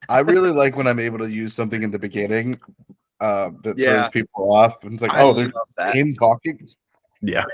I really like when I'm able to use something in the beginning that Yeah. throws people off. And it's like, I oh, there's love that. him talking. Yeah.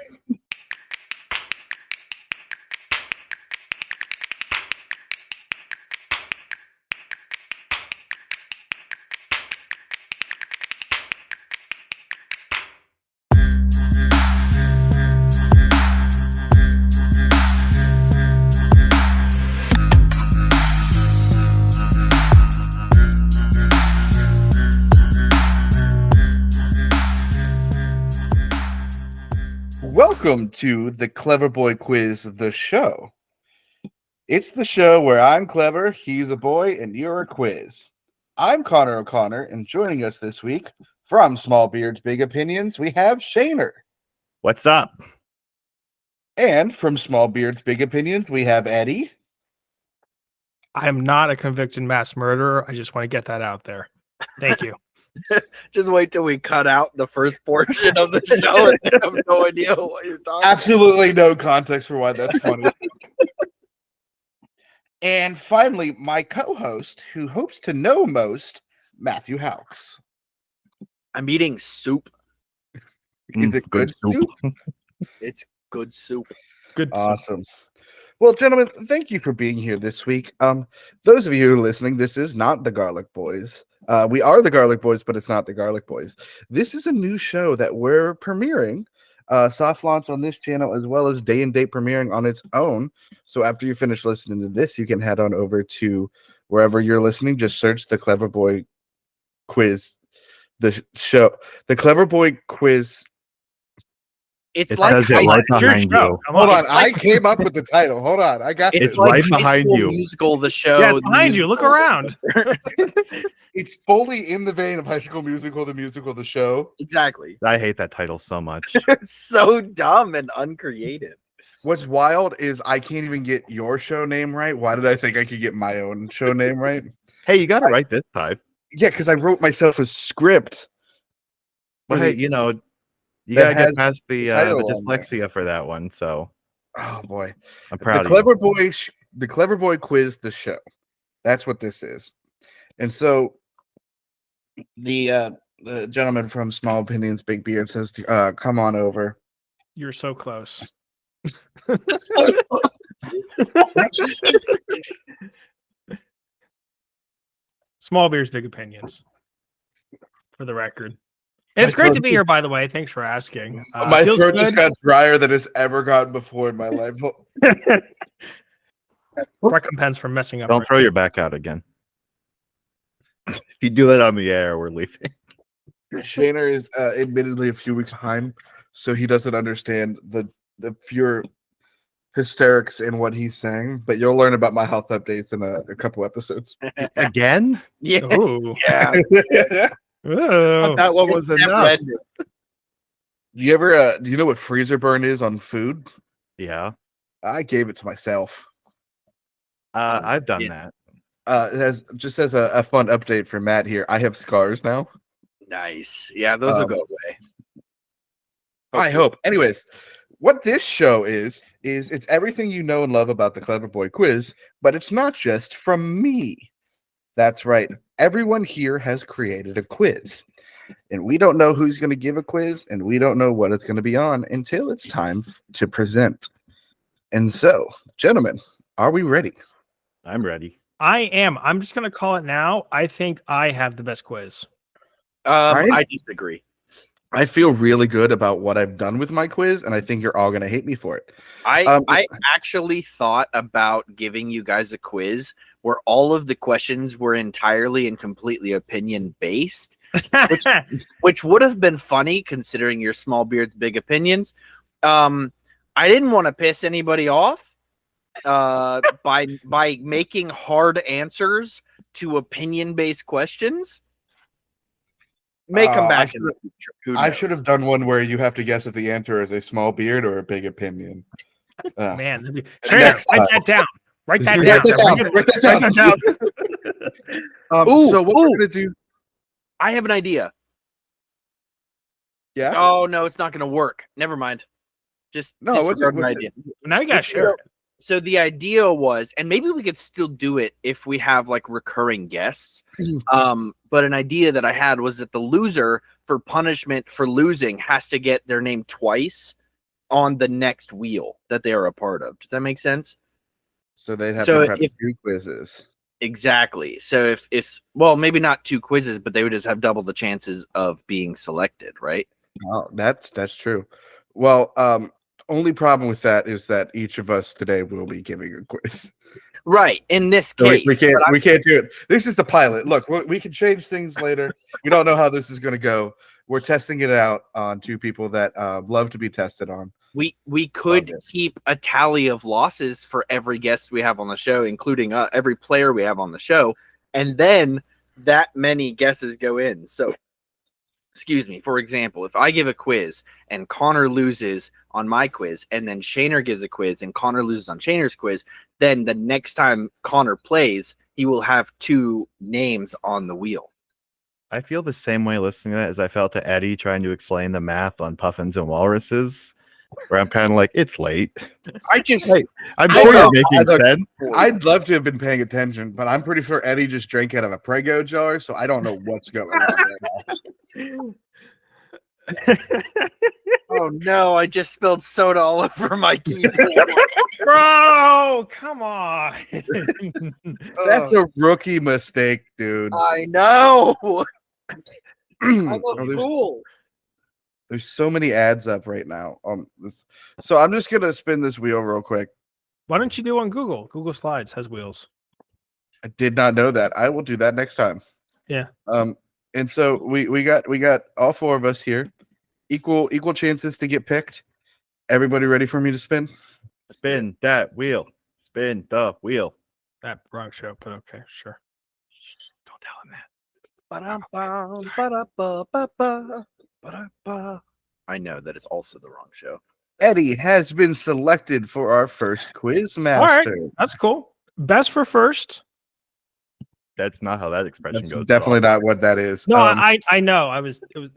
Welcome to the Clever Boy Quiz, the show. It's the show where I'm clever, he's a boy, and you're a quiz. I'm Connor O'Connor, and joining us this week from Small Beard's Big Opinions, we have Shaner. What's up? And from Small Beard's Big Opinions, we have Eddie. I am not a convicted mass murderer. I just want to get that out there. Thank you. Just wait till we cut out the first portion of the show and I have no idea what you're talking Absolutely no context for why that's funny. And finally, my co-host, who hopes to know most, Matthew Haux. I'm eating soup. Is it good soup? It's good soup. Good. Awesome. Well, gentlemen, thank you for being here this week. Those of you who are listening, this is not the Garlic Boys. We are the Garlic Boys, but it's not the Garlic Boys. This is a new show that we're premiering, soft launch on this channel, as well as day and date premiering on its own. So after you finish listening to this, you can head on over to wherever you're listening. Just search the Clever Boy Quiz, the show, the Clever Boy Quiz. It's It like says it right behind you. Hold on, It's like- I came up with the title. Hold on, I got It's this. like High behind School you. Musical, the show. Yeah, it's behind you. Look around. It's fully in the vein of High School Musical, the show. Exactly. I hate that title so much. It's so dumb and uncreative. What's wild is I can't even get your show name right. Why did I think I could get my own show name right? Hey, you got it right this time. Yeah, because I wrote myself a script. Well, With hey, it- you know, you that gotta get has past the title on there. dyslexia for that one. So Oh boy, I'm proud the of you. Clever Boy Quiz, the show. That's what this is. And so the gentleman from Small Opinions, Big Beard says, to, "Come on over." You're so close. Small beers, big opinions. For the record. And it's My great to throat be here, by the way. Thanks for asking. My feels throat just good. got drier than it's ever gotten before in my life. Recompense for messing up. Don't throw your back out again. If you do that on the air, we're leaving. Shaner is admittedly a few weeks behind, so he doesn't understand the pure hysterics in what he's saying. But you'll learn about my health updates in a couple episodes. Again? Yeah. Ooh. Yeah. I thought that one was enough. You ever do you know what freezer burn is on food? Yeah. I gave it to myself. I've done Yeah. that. Just as a fun update for Matt here, I have scars now. Nice. Yeah, those will go away. I hope. Anyways, what this show is it's everything you know and love about the Clever Boy Quiz, but it's not just from me. That's right. Everyone here has created a quiz. And we don't know who's going to give a quiz, and we don't know what it's going to be on until it's time to present. And so, gentlemen, are we ready? I'm ready. I am. I'm just going to call it now. I think I have the best quiz. I disagree. I feel really good about what I've done with my quiz, and I think you're all going to hate me for it. I actually thought about giving you guys a quiz where all of the questions were entirely and completely opinion based, which would have been funny considering your small beard's big opinions. I didn't want to piss anybody off by making hard answers to opinion based questions. May come back in the future. Who I knows? should have done one where you have to guess if the answer is a small beard or a big opinion. Man, Next write time. that down. Write that Write down. that down. Write that down. So what we're gonna do? I have an idea. Yeah. Oh no, it's not going to work. Never mind. Just No, disregard my idea. Now you got to share it. So the idea was, and maybe we could still do it if we have like recurring guests. But an idea that I had was that the loser, for punishment for losing, has to get their name twice on the next wheel that they are a part of. Does that make sense? So they'd have So to prep if- 2 quizzes. Exactly. So if it's, well, maybe not 2 quizzes, but they would just have double the chances of being selected, right? Oh, that's true. Well, only problem with that is that each of us today will be giving a quiz. Right. In this So case, we can't do it. This is the pilot. Look, we can change things later. We don't know how this is going to go. We're testing it out on 2 people that love to be tested on. we could Love it. keep a tally of losses for every guest we have on the show, including every player we have on the show, and then that many guesses go in. So, excuse me. For example, if I give a quiz and Connor loses on my quiz, and then Shaner gives a quiz and Connor loses on Shaner's quiz, then the next time Connor plays, he will have 2 names on the wheel. I feel the same way listening to that as I felt to Eddie trying to explain the math on puffins and walruses, where I'm kind of like, it's late. I just Hey, I'm I sure know, you're making sense. I'd love to have been paying attention, but I'm pretty sure Eddie just drank out of a Prego jar, so I don't know what's going on right now. oh no, I just spilled soda all over my keyboard. Bro, come on. That's a rookie mistake, dude. I know. I'm a Oh, fool. there's so many ads up right now. So I'm just gonna spin this wheel real quick. Why don't you do on Google? Google Slides has wheels. I did not know that. I will do that next time. Yeah. And so we got all 4 of us here, equal chances to get picked. Everybody ready for me to spin? Spin that wheel. Spin the wheel. That wrong show, but okay, sure. Don't tell him that. Ba-dum-bum, ba-da-ba-ba-ba, ba-da-ba. I know that it's also the wrong show. Eddie has been selected for our first quiz All right, master. that's cool. Best for first. That's not how that expression That's goes. at definitely all. not what that is. No, I know. It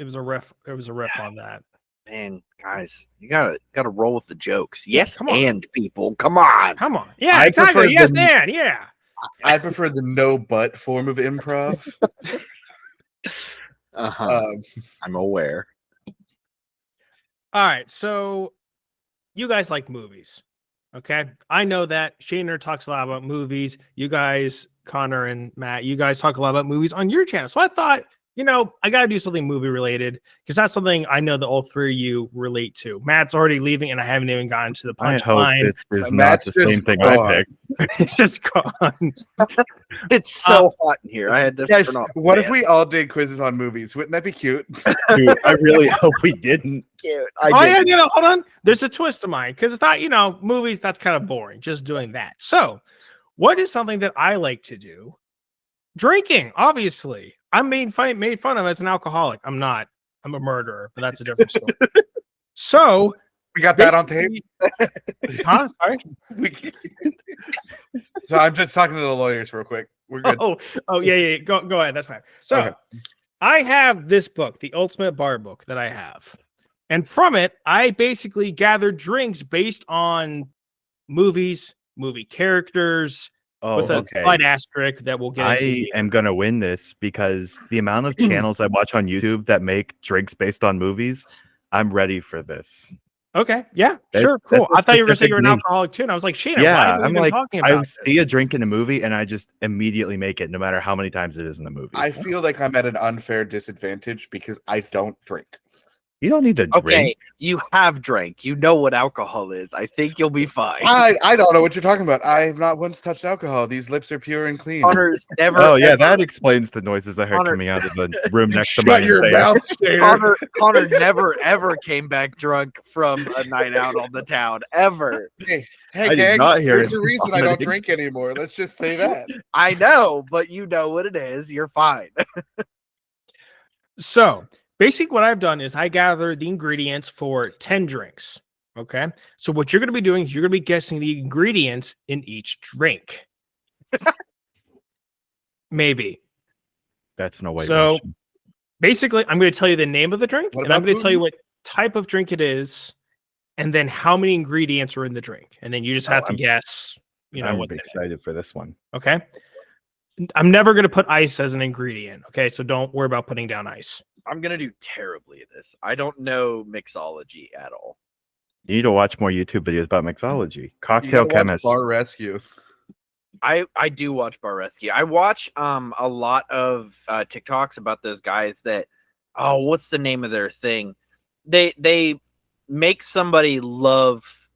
was a riff. It was a riff on that. Man, guys, you gotta roll with the jokes. Yes, come on. and people, come on. Come on. Yeah, I exactly. prefer Yes, the- Dan. Yeah. I prefer the no but form of improv. I'm aware. All right. So you guys like movies. Okay. I know that Shaner talks a lot about movies. You guys, Connor and Matt, you guys talk a lot about movies on your channel. So I thought, I got to do something movie related because that's something I know that all 3 of you relate to. Matt's already leaving and I haven't even gotten to the I hope punchline. this is not Matt's the same just thing gone. I picked. It's just gone. It's so hot in here. I had to Guys, turn off. what if we all did quizzes on movies? Wouldn't that be cute? Dude, I really hope we didn't. Cute. Yeah, hold on. There's a twist to mine because I thought, movies, that's kind of boring, just doing that. So, what is something that I like to do? Drinking, obviously. I'm made fun of as an alcoholic. I'm not. I'm a murderer, but that's a different story. So, We got that on tape. huh? Sorry. So I'm just talking to the lawyers real quick. We're good. Oh, yeah. Go ahead. That's fine. So, Okay. I have this book, the Ultimate Bar Book, that I have, and from it, I basically gathered drinks based on movies, movie characters, Oh, with a okay. slight asterisk that we'll get into. I am gonna win this because the amount of channels I watch on YouTube that make drinks based on movies, I'm ready for this. Okay, yeah, That's- sure, cool. that's a I thought you were gonna say you were an specific niche. alcoholic too, and I was like, Shana, Yeah, why are we I'm even like, talking I about see a this? drink in a movie and I just immediately make it, no matter how many times it is in the movie. I feel like I'm at an unfair disadvantage because I don't drink. You don't need to drink. Okay, you have drank. You know what alcohol is. I think you'll be fine. I don't know what you're talking about. I have not once touched alcohol. These lips are pure and clean. Connor's never. Oh yeah, ever- that explains the noises I heard Connor- coming out of the room next to Shut mine. your saying, mouth, Shaner. Connor never ever came back drunk from a night out on the town ever. Hey, I did gang, not hear there's it. a reason I don't drink anymore. Let's just say that. I know, but you know what it is. You're fine. So basically what I've done is I gathered the ingredients for 10 drinks. Okay. So what you're going to be doing is you're going to be guessing the ingredients in each drink. Maybe. That's no way. So basically I'm going to tell you the name of the drink What and I'm about going to tell you food? what type of drink it is. and then how many ingredients are in the drink, and then you just have to guess. I'm What's in it. excited for this one. Okay. I'm never going to put ice as an ingredient. Okay. So don't worry about putting down ice. I'm gonna do terribly at this. I don't know mixology at all. You need to watch more YouTube videos about mixology. You Cocktail gotta watch chemist. Bar Rescue. I do watch Bar Rescue. I watch a lot of TikToks about those guys that what's the name of their thing? They make somebody love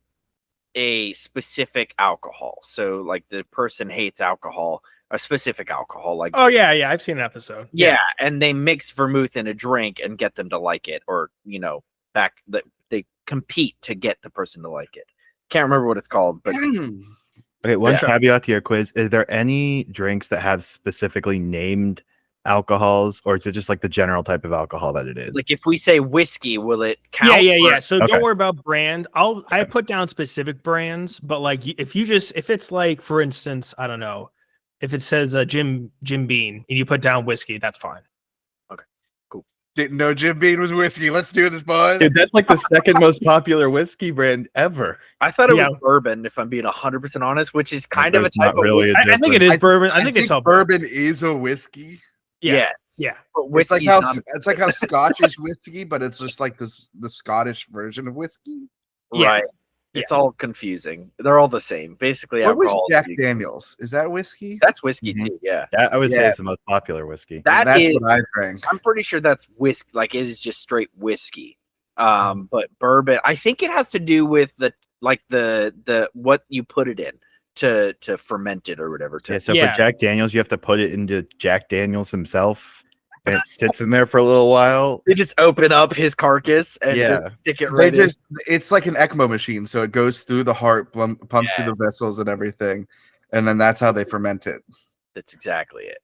a specific alcohol. So like the person hates alcohol, a specific alcohol, like Yeah, I've seen an episode. yeah, and they mix vermouth in a drink and get them to like it, or they compete to get the person to like it. Can't remember what it's called, but Okay, one Yeah. caveat to your quiz. Is there any drinks that have specifically named alcohols, or is it just like the general type of alcohol that it is? like if we say whiskey, will it count? Yeah. So Okay. don't worry about brand. I put down specific brands, but like if it's like, for instance, I don't know, if it says Jim Beam and you put down whiskey, that's fine. Didn't know Jim Beam was whiskey. Let's do this, boys. Dude, that's like the second most popular whiskey brand ever. I thought it Yeah. was bourbon, if I'm being 100% honest, which is kind of a There's type not of really whiskey. a I think it is bourbon. I think it's all bourbon is a whiskey. Yeah. Yes. Yeah. But It's like whiskey's how not it's like how Scotch is whiskey, but it's just like the Scottish version of whiskey. Yeah. right. It's all confusing. They're all the same. Basically, What was alcohol. Jack Daniels? Is that whiskey? That's whiskey Mhm. too. Yeah. That, I would say Yeah. it's the most popular whiskey. That That's is. what I drank. I'm pretty sure that's whiskey. Like it is just straight whiskey. But bourbon, I think it has to do with the what you put it in to ferment it or whatever. Yeah, so Yeah. for Jack Daniels, you have to put it into Jack Daniels himself, and it sits in there for a little while. They just open up his carcass and just Yeah. stick it right in. It's like an ECMO machine, so it goes through the heart, pumps through the vessels and everything, and then that's how they ferment it. That's exactly it.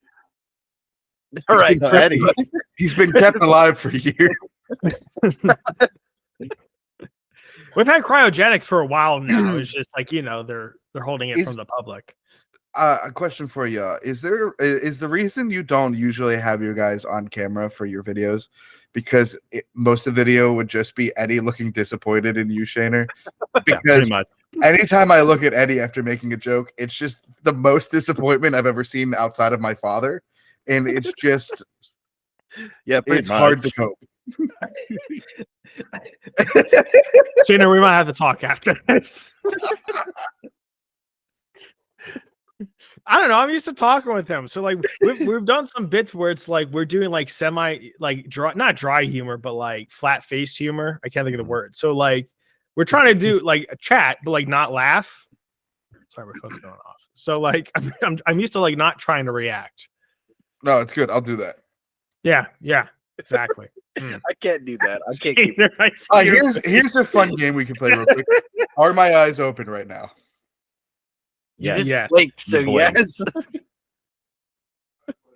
All right, been Chris, kept- He's been kept alive for years. We've had cryogenics for a while now. It's just like, they're holding it from the public. A question for you: is the reason you don't usually have your guys on camera for your videos because most of the video would just be Eddie looking disappointed in you, Shaner? Yeah, Because pretty much. anytime I look at Eddie after making a joke, it's just the most disappointment I've ever seen outside of my father, and it's just Yeah, pretty it's much. hard to cope. Shaner, we might have to talk after this. I don't know. I'm used to talking with him. So like we've done some bits where it's like we're doing like semi like dry, not dry humor, but like flat faced humor. I can't think of the word. So like we're trying to do like a chat, but like not laugh. Sorry, my phone's going off. So like I'm used to like not trying to react. No, it's good. I'll do that. Yeah, exactly. I can't do that. I can't keep. I see you. Here's a fun game we can play real quick. Are my eyes open right now? Yeah, Just yes. blinked, so You blinked. yes.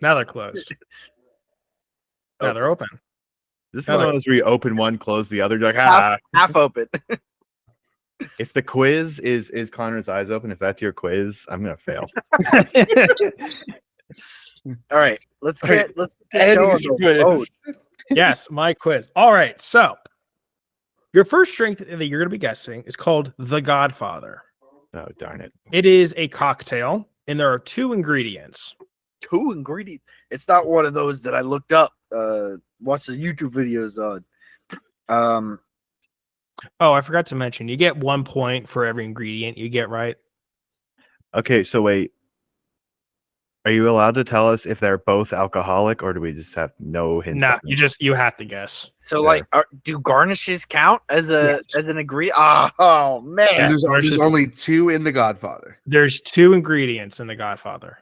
Now they're closed. Now they're open. This is one of those where you open one, close the other. You're like, Half open. If the quiz is Connor's eyes open, if that's your quiz, I'm gonna fail. All right, let's get Eddie's show on the quiz. road. Yes, my quiz. All right, so your first drink that you're going to be guessing is called The Godfather. Oh darn it! It is a cocktail, and there are 2 ingredients. 2 ingredients. It's not one of those that I looked up. Watched the YouTube videos on. Oh, I forgot to mention, you get 1 point for every ingredient you get right. Okay, so wait. Are you allowed to tell us if they're both alcoholic, or do we just have no hints? No, on it? you have to guess. So, like, do garnishes count as an ingredient? Oh man, And there's versus- only 2 in The Godfather. There's 2 ingredients in The Godfather.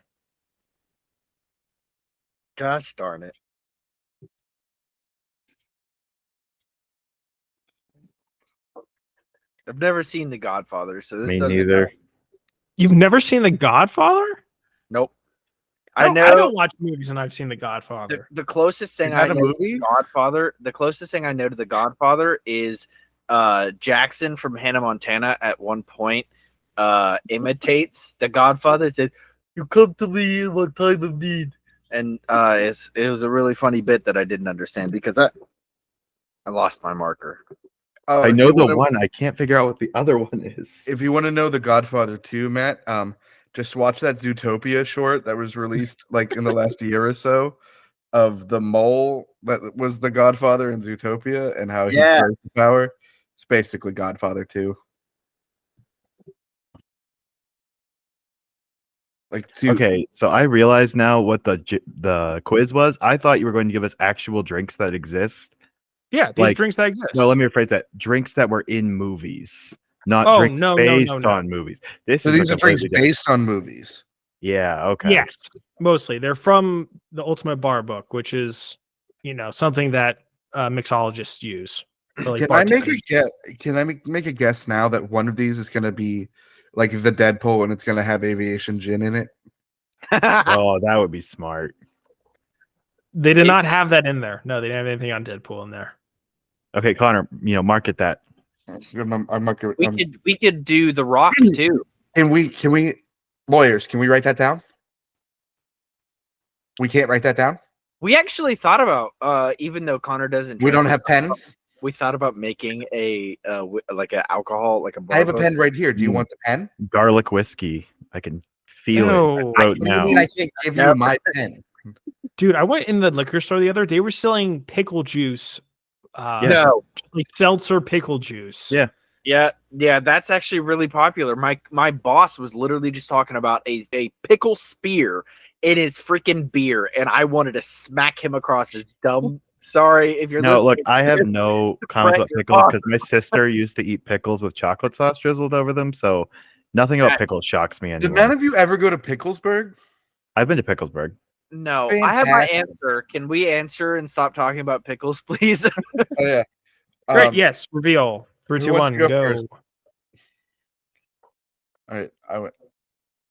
gosh darn it! I've never seen The Godfather, so this Me doesn't neither. You've never seen The Godfather? Nope. I I know don't watch movies and I've seen The Godfather. the closest thing Is I that a know to movie? The Godfather. The closest thing I know to The Godfather is Jackson from Hannah Montana at one point imitates The Godfather. It says, "You come to me in my time of need," and it was a really funny bit that I didn't understand because I lost my marker. I if know you the wanna- one. I can't figure out what the other one is. If you want to know the Godfather 2, Matt, just watch that Zootopia short that was released like in the last year or so of the mole that was the Godfather in Zootopia and how he Yeah. grows the power. It's basically Godfather 2. Like two. Okay, so I realize now what the quiz was. I thought you were going to give us actual drinks that exist. Yeah, these Like, drinks that exist. No, let me rephrase that. Drinks that were in movies, not Oh, drinks no, based no, no. on movies. This So is a these are drinks completely different. based on movies. Yeah. Okay. Yes, mostly they're from the Ultimate Bar book, which is something that mixologists use. Or like Can I make a bartenders. guess? Can I make a guess now that one of these is going to be like the Deadpool and it's going to have aviation gin in it? Oh, that would be smart. They did not have that in there. No, they didn't have anything on Deadpool in there. Okay, Connor, market that. I'm not gonna, we could do The Rock too. Can we lawyers? Can we write that down? We can't write that down. We actually thought about, even though Connor doesn't, We drink, don't have pens. We thought about making like an alcohol, like a. I have a barcode. pen right here. Do you want the pen? Garlic whiskey. I can feel it. in Ew. my throat What do you now. mean I can't give you my pen? Dude, I went in the liquor store the other day. They were selling pickle juice. Yeah. No. Like seltzer pickle juice. Yeah. Yeah, that's actually really popular. My boss was literally just talking about a pickle spear in his freaking beer, and I wanted to smack him across his dumb. Sorry if you're No, look, listening. I have no comments about Brett, you're pickles off. because my sister used to eat pickles with chocolate sauce drizzled over them. So nothing about pickles shocks me Did anymore. none of you ever go to Picklesburg? I've been to Picklesburg. No, I have my Fantastic. answer. Can we answer and stop talking about pickles, please? Oh yeah. Great. Yes. Reveal. 3, who 2, wants 1. to go Go. first? All right. I went.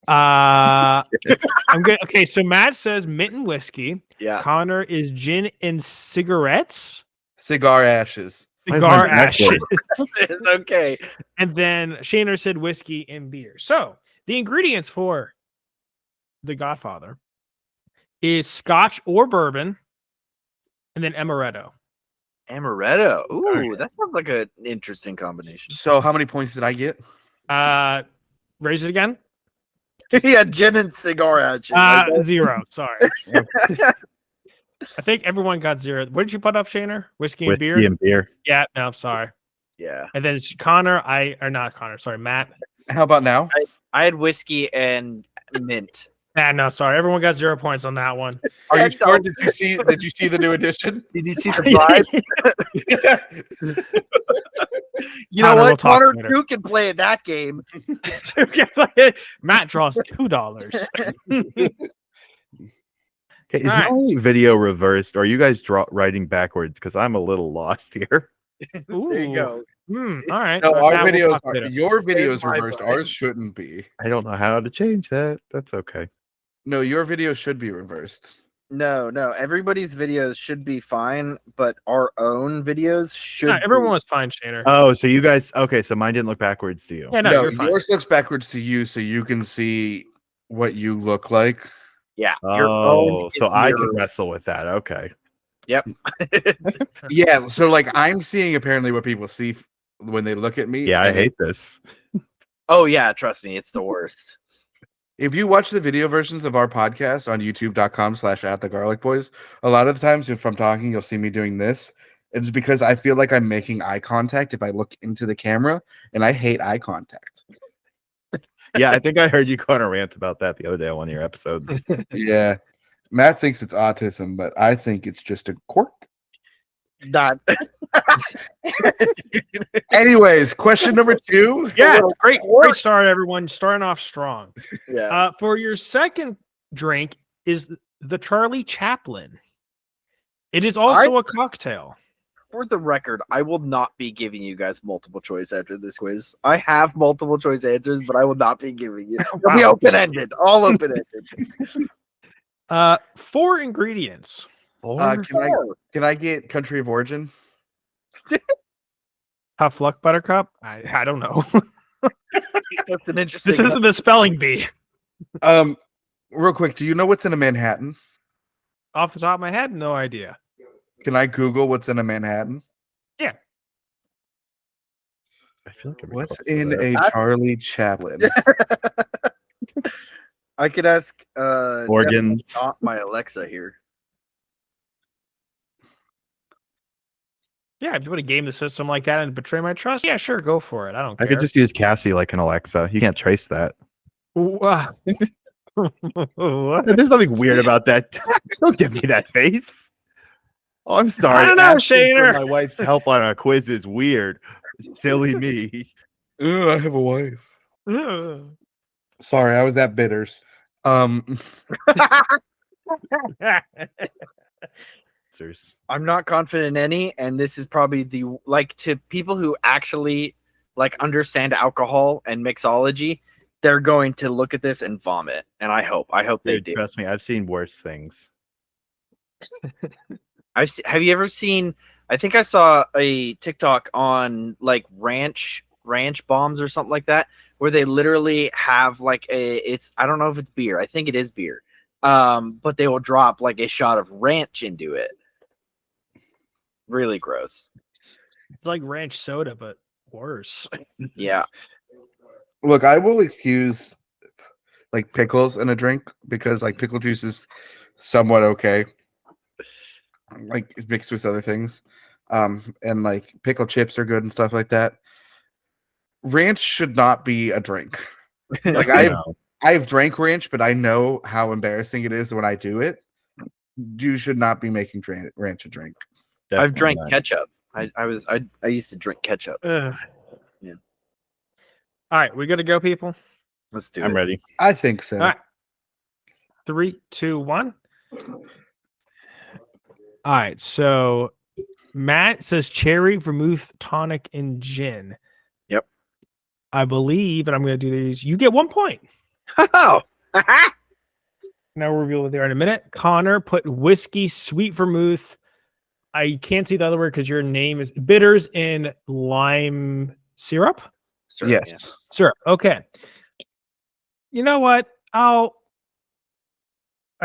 I'm good. Okay. So Matt says mint and whiskey. Yeah. Connor is gin and cigarettes. Cigar ashes. Why is Cigar mine ashes. backwards? It's okay. And then Shaner said whiskey and beer. So the ingredients for the Godfather is scotch or bourbon, and then amaretto. Amaretto. Ooh, Okay. that sounds like an interesting combination. So how many points did I get? Raise it again. Yeah, gin and cigar action. 0. Sorry. I think everyone got 0. What did you put up, Shaner? Whiskey and Whiskey beer? and beer. Yeah, no, I'm sorry. Yeah. And then it's Connor. Not Connor. Sorry, Matt. How about now? I had whiskey and mint. No, sorry. Everyone got 0 points on that one. Are you Yeah, sure? Did you see the new edition? Did you see the vibe? You know Connor, we'll what? talk Connor, later. you can play at that game. Matt draws $2. Okay, is All right. my video reversed? Or are you guys writing backwards? Because I'm a little lost here. There you go. All right. No, our Matt, we'll videos. talk later. Your videos my reversed. brain. Ours shouldn't be. I don't know how to change that. That's okay. No, your videos should be reversed. No. Everybody's videos should be fine, but our own videos should. No, everyone was fine, Shaner. Oh, so you guys okay, so mine didn't look backwards to you. Yeah, no, No, you're fine. yours looks backwards to you, so you can see what you look like. Yeah. Oh, so I your- can wrestle with that. Okay. Yep. Yeah, so like I'm seeing apparently what people see when they look at me. Yeah, I and hate this. Oh yeah, trust me, it's the worst. If you watch the video versions of our podcast on youtube.com/@thegarlicboys, a lot of the times if I'm talking, you'll see me doing this. It's because I feel like I'm making eye contact if I look into the camera, and I hate eye contact. Yeah, I think I heard you go on a rant about that the other day on one of your episodes. Yeah. Matt thinks it's autism, but I think it's just a quirk. Not. Anyways, question number 2. Yeah, great start, everyone. Starting off strong. Yeah. For your second drink is the Charlie Chaplin. It is also a cocktail. For the record, I will not be giving you guys multiple choice after this quiz. I have multiple choice answers, but I will not be giving you. It'll be Wow. open ended. All open ended. 4 ingredients. Can I get country of origin? Tough luck, Buttercup. I don't know. That's an interesting. This isn't the spelling bee. Real quick, do you know what's in a Manhattan? Off the top of my head, no idea. Can I Google what's in a Manhattan? Yeah. I feel like it'd be What's close to in that. a Charlie Chaplin? I could ask Organs. not my Alexa here. Yeah, if you want to game the system like that and betray my trust, yeah, sure, go for it. I don't I care. could just use Cassie like an Alexa. You can't trace that. What? There's nothing weird about that. Don't give me that face. Oh, I'm sorry. I don't know, Asking for Shaner. my wife's help on a quiz is weird. Silly me. Ooh, I have a wife. Ugh. Sorry, I was at Bitters. I'm not confident in any, and this is probably the to people who actually understand alcohol and mixology, they're going to look at this and vomit. And I hope they Dude, do. trust me, I've seen worse things. Have you ever seen? I think I saw a TikTok on ranch bombs or something like that, where they literally have it's I don't know if it's beer. I think it is beer. But they will drop a shot of ranch into it. Really gross. It's like ranch soda, but worse. Yeah. Look, I will excuse pickles in a drink because pickle juice is somewhat okay. It's mixed with other things. And pickle chips are good and stuff like that. Ranch should not be a drink. I've drank ranch, but I know how embarrassing it is when I do it. You should not be making ranch a drink. I've Definitely drank not. ketchup. I used to drink ketchup. Ugh. Yeah. All right, we good to go, people? Let's do it. I'm ready. I think so. All right. 3, 2, 1. All right, so Matt says cherry, vermouth, tonic, and gin. Yep. I believe, and I'm going to do these. You get 1 point. Oh. Now we'll reveal what they are in a minute. Connor put whiskey, sweet vermouth. I can't see the other word because your name is bitters in lime syrup. Yes. Yeah. Syrup. Okay. You know what? I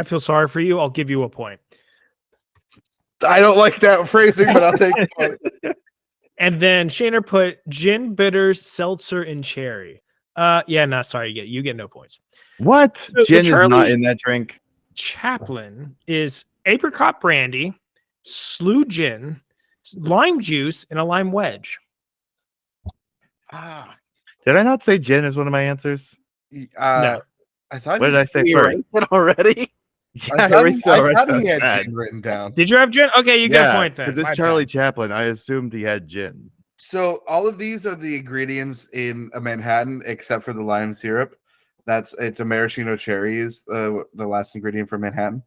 feel sorry for you. I'll give you a point. I don't like that phrasing, but I'll take it. And then Shaner put gin, bitters, seltzer, and cherry. Sorry, you get no points. What? So Gin is not Charlie in that drink. Chaplin is apricot brandy, sloe gin, lime juice, and a lime wedge. Did I not say gin is one of my answers? No. I thought. What did I say We first? erased it already. Yeah, I erased thought, it I thought already. he had Bad. gin written down. Did you have gin? Okay, you get a point then. Because it's My Charlie bad. Chaplin. I assumed he had gin. So all of these are the ingredients in a Manhattan, except for the lime syrup. It's a maraschino cherry is the last ingredient for Manhattan,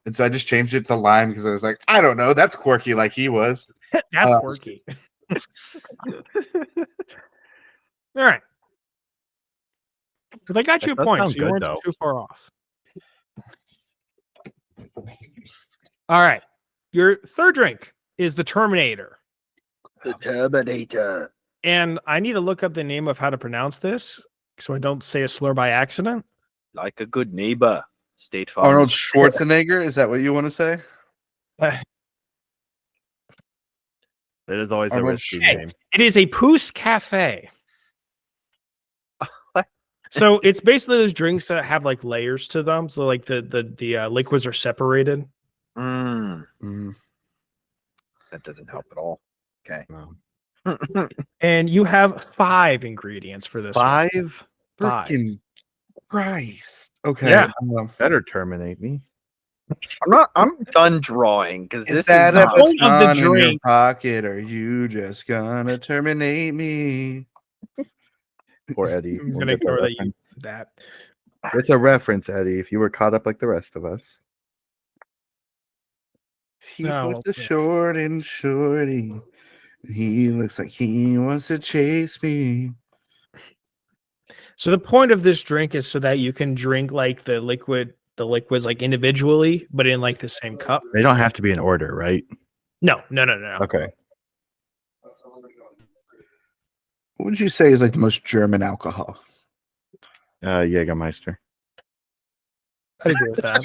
and so I just changed it to lime because I was like, I don't know, that's quirky like he was. That's quirky. All right. Because I got That you a does point, sound so you good, weren't though. too far off. All right. Your third drink is the Terminator. The Terminator. And I need to look up the name of how to pronounce this so I don't say a slur by accident. Like a good neighbor. State Farm. Arnold Schwarzenegger, is that what you want to say? That is always a Arnold risky Hey, name. it is a Pousse Cafe. So it's basically those drinks that have layers to them. So the liquids are separated. Mm, Mm. that doesn't help at all. Okay. No. And you have 5 ingredients for this. 5? One. 5. Freaking Christ. Okay. Yeah. Better terminate me. I'm done drawing because Is this that is a not, point of the baton in your drink. pocket? Are you just gonna terminate me? Poor Eddie. I'm We'll gonna get the ignore that you reference. that. It's a reference, Eddie. If you were caught up like the rest of us. He No, put the yeah. short in shorty. He looks like he wants to chase me. So the point of this drink is so that you can drink the liquids individually, but in the same cup. They don't have to be in order, right? No. Okay. What would you say is the most German alcohol? Jägermeister. I'd agree with that.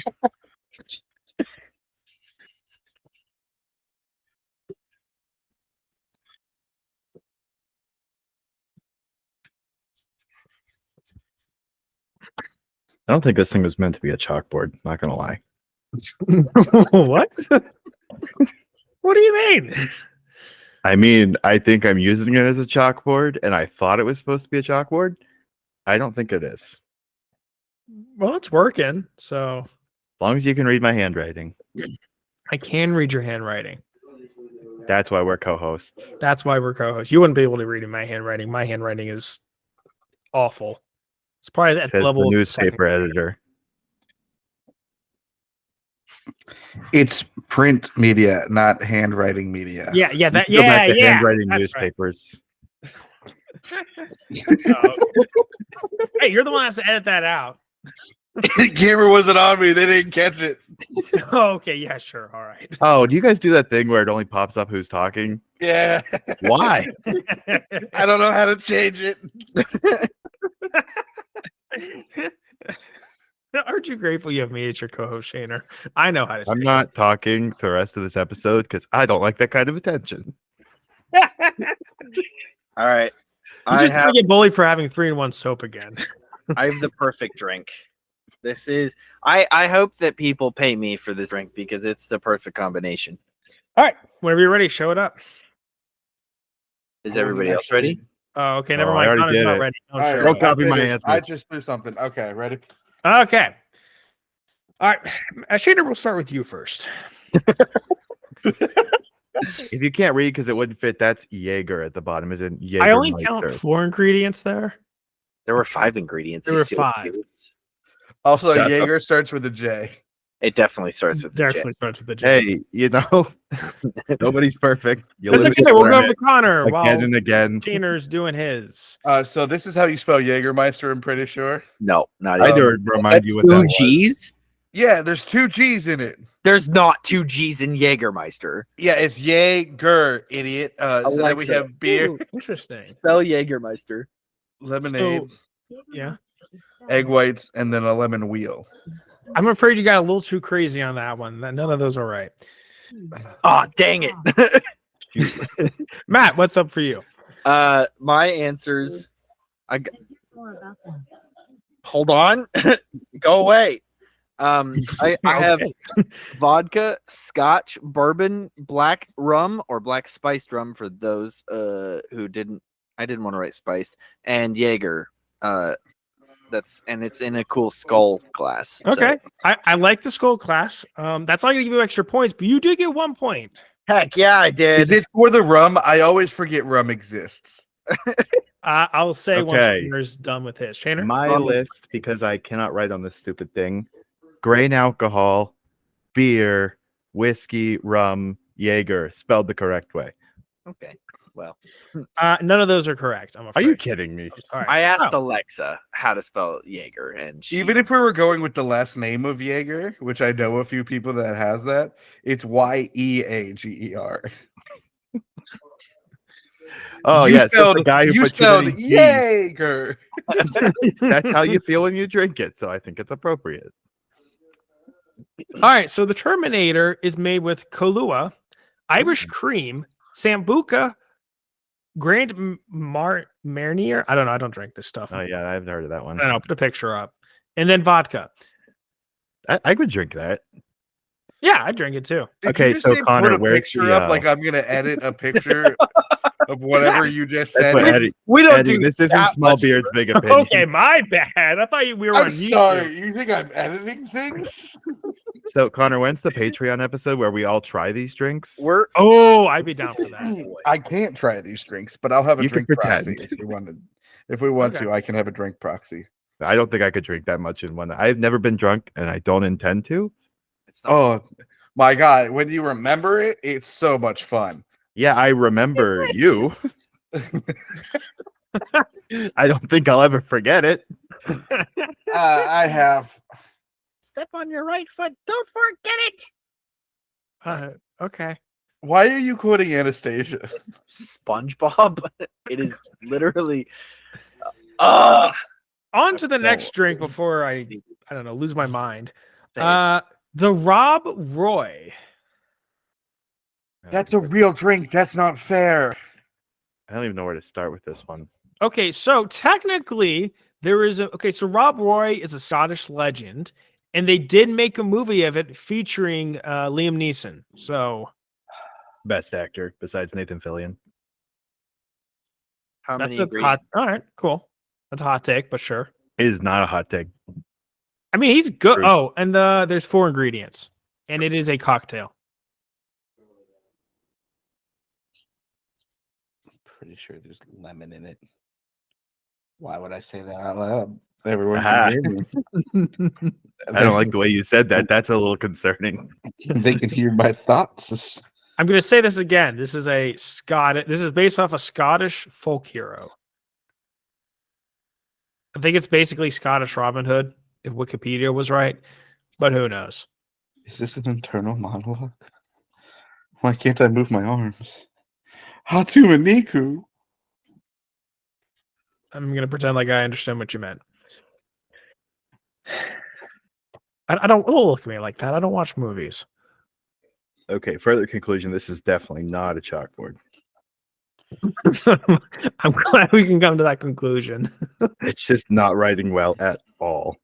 I don't think this thing was meant to be a chalkboard. Not gonna lie. What? What do you mean? I mean, I think I'm using it as a chalkboard, and I thought it was supposed to be a chalkboard. I don't think it is. Well, it's working, so As long as you can read my handwriting. I can read your handwriting. That's why we're co-hosts. That's why we're co-hosts. You wouldn't be able to read in my handwriting. My handwriting is awful. It's probably at the Says level the of newspaper editor. It's print media, not handwriting media. Yeah, You that can go back to yeah. handwriting That's right. newspapers. Oh, hey, you're the one that has to edit that out. The camera wasn't on me. They didn't catch it. Oh, okay, yeah, sure. All right. Oh, do you guys do that thing where it only pops up who's talking? Yeah. Why? I don't know how to change it. Aren't you grateful you have me as your co-host, Shaner? I know how to. I'm change not talking the rest of this episode because I don't like that kind of attention. All right. You just want to get bullied for having 3-in-1 soap again. I have the perfect drink. This is I hope that people pay me for this drink because it's the perfect combination. All right, whenever you're ready, show it up. Is everybody else ready? Oh, okay, never Oh, I mind. already Connor's did not it. ready. Oh, All right, sure. Don't I copy my finished. answers. I just threw something. Okay, ready? Okay. All right, Shaner, we'll start with you first. If you can't read because it wouldn't fit, that's Jaeger at the bottom. Is in Jaeger. I only count 4 ingredients there. There were 5 ingredients. There you were silly 5. goose. Also, Shut up. Jaeger starts with a J. It definitely starts with the J. Definitely starts with the J. Hey, you know, nobody's perfect. You That's live okay. We'll go over to Connor again while and again. Shaner's doing his. So this is how you spell Jägermeister, I'm pretty sure. No, not I even. do remind you what that 2 was. G's? Yeah, there's 2 G's in it. There's not 2 G's in Jägermeister. Yeah, it's Jaeger, idiot. So then we Alexa. have beer, Ooh, interesting. Spell Jägermeister. lemonade, Yeah. egg whites, and then a lemon wheel. I'm afraid you got a little too crazy on that one. None of those are right. Oh, dang it. Matt, what's up for you? My answers. Hold on. Go away. I have vodka, scotch, bourbon, black rum or black spiced rum for those who didn't. I didn't want to write spiced, and Jaeger. It's in a cool skull glass. Okay. So. I like the skull class. That's not gonna give you extra points, but you did get 1 point. Heck yeah, I did. Is it for the rum? I always forget rum exists. I'll say once Okay. Shaner's done with his. Shaner? My list, because I cannot write on this stupid thing. Grain alcohol, beer, whiskey, rum, Jaeger, spelled the correct way. Okay. Well, None of those are correct. I'm Are afraid. you kidding me? All right. I asked Oh. Alexa how to spell Jaeger, and she, Even if we were going with the last name of Jaeger, which I know a few people that has that, it's Yeager. Oh, You yeah. So spelled, the guy who you put too spelled many G's. Jaeger. That's how you feel when you drink it. So I think it's appropriate. All right. So the Terminator is made with Kahlua, Irish cream, Sambuca, Grand Marnier. I don't know. I don't drink this stuff. Oh, yeah. I haven't heard of that one. I don't know. Put a picture up. And then vodka. I would drink that. Yeah, I drink it too. Did Okay, you just so say Connor, put a where's picture the, up like I'm gonna edit a picture of whatever you just That's said? what Eddie, we don't Eddie, do this isn't that Small much Beard's big opinion. Okay, my bad. I thought we were on I'm YouTube. sorry. You think I'm editing things? So, Connor, when's the Patreon episode where we all try these drinks? Oh, I'd be down for that. I can't try these drinks, but I'll have a You can drink proxy pretend. if we wanted. If we want Okay. to, I can have a drink proxy. I don't think I could drink that much in one. I've never been drunk, and I don't intend to. It's not Oh my god! When you remember it, it's so much fun. Yeah, I remember you. I don't think I'll ever forget it. I have. step on your right foot. Don't forget it. Okay. Why are you quoting Anastasia? SpongeBob. It is literally. On to the next drink before I don't know, lose my mind. The Rob Roy. That's a real drink. That's not fair. I don't even know where to start with this one. Okay, so technically There is so Rob Roy is a Scottish legend, and they did make a movie of it featuring Liam Neeson. So Best actor besides Nathan Fillion. How that's many a hot. All right, cool. That's a hot take, but sure. It is not a hot take. I mean, he's good. True. Oh, and there's 4 ingredients, and it is a cocktail. Pretty sure there's lemon in it. Why would I say that out loud? Everyone Aha. can hear me. I don't like the way you said that. That's a little concerning. They can hear my thoughts. I'm going to say this again. This is This is based off a Scottish folk hero. I think it's basically Scottish Robin Hood, if Wikipedia was right, but who knows? Is this an internal monologue? Why can't I move my arms? Hatu and Niku. I'm going to pretend like I understand what you meant. I don't look at me like that. I don't watch movies. Okay, further conclusion, this is definitely not a chalkboard. I'm glad we can come to that conclusion. It's just not writing well at all.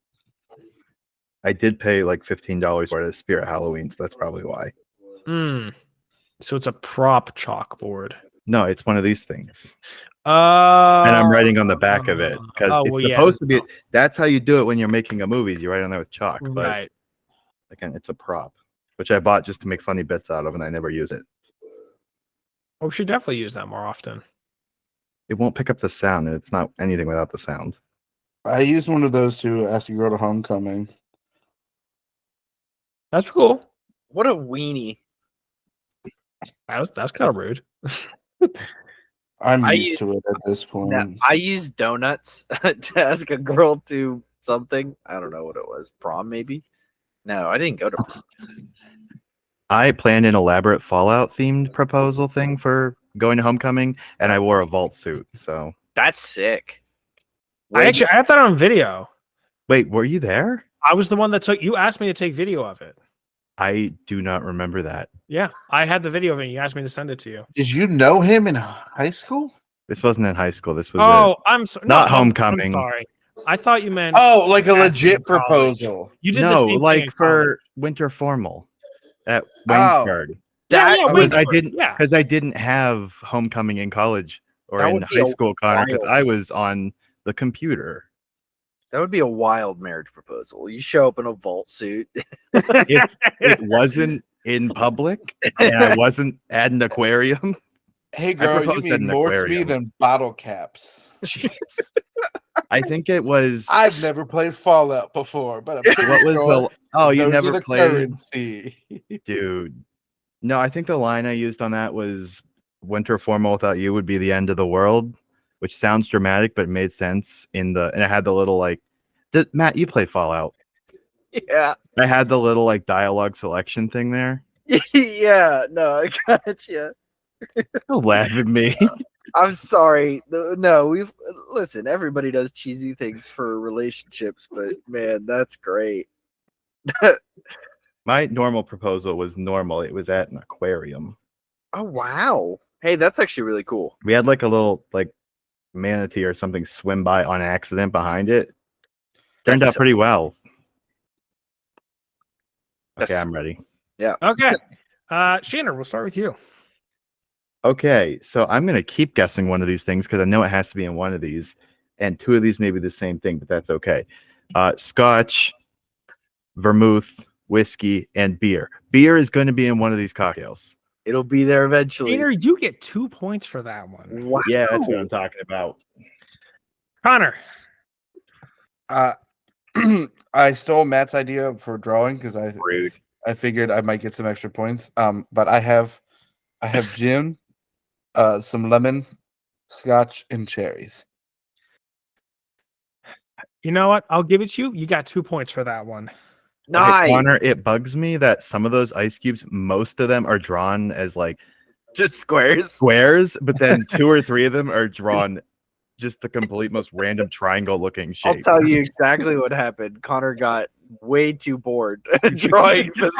I did pay like $15 for it at Spirit Halloween, so that's probably why. So it's a prop chalkboard. No, it's one of these things. And And I'm writing on the back of it because it's supposed to be. That's how you do it when you're making a movie. You write on there with chalk. But Right. again, it's a prop, which I bought just to make funny bits out of, and I never use it. Oh, we should definitely use that more often. It won't pick up the sound, and it's not anything without the sound. I used one of those to ask a girl to homecoming. That's cool. What a weenie. That's kind of rude. I'm I used use- to it at this point. Now, I used donuts to ask a girl to something. I don't know what it was. Prom, maybe? No, I didn't go to prom. I planned an elaborate Fallout themed proposal thing for going to homecoming, and I wore a vault suit. So That's sick. I have that on video. wait, were you there? I was the one that you asked me to take video of it. I do not remember that. Yeah, I had the video of it. And you asked me to send it to you. Did you know him in high school? This wasn't in high school. This was I'm sorry. Not homecoming. I'm sorry. I thought you meant. Oh, like a Asked me legit in college. proposal. You did the no, same thing like in for college. winter formal at Oh. Waynesburg. That yeah, Because Waynesburg, I didn't have homecoming in college or That in would be high a school, Connor, because wild- I was on the computer. That would be a wild marriage proposal. You show up in a vault suit. It wasn't in public, and I wasn't at an aquarium. Hey, girl, you proposed at mean an more to me aquarium. than bottle caps. I think it was. I've never played Fallout before, but I'm pretty What was sure the? Oh, you those are never the played, currency. dude. No, I think the line I used on that was "Winter formal without you would be the end of the world," which sounds dramatic, but made sense and it had the little like. Matt, you play Fallout. Yeah. I had the little like dialogue selection thing there. Yeah. No, I got you. Don't laugh at me. I'm sorry. No, listen, everybody does cheesy things for relationships, but man, that's great. My normal proposal was normal. It was at an aquarium. Oh, wow. Hey, that's actually really cool. We had like a little like manatee or something swim by on accident behind it. Turned That's out so- pretty well. Okay, That's- I'm ready. Okay. Shannon, we'll start with you. Okay, so I'm gonna keep guessing one of these things because I know it has to be in one of these, and two of these may be the same thing, but that's okay. Scotch, vermouth, whiskey, and beer. Beer is going to be in one of these cocktails. It'll be there eventually. Peter, you get 2 points for that one. Wow. Yeah, that's what I'm talking about. Connor. I stole Matt's idea for drawing because Rude. I figured I might get some extra points. But I have gin, some lemon, scotch, and cherries. You know what? I'll give it to you. You got 2 points for that one. Nice. Hey, Connor, it bugs me that some of those ice cubes, most of them are drawn as like Just squares. squares, but then 2 or 3 of them are drawn just the complete most random triangle looking shape. I'll tell you exactly what happened. Connor got way too bored drawing this.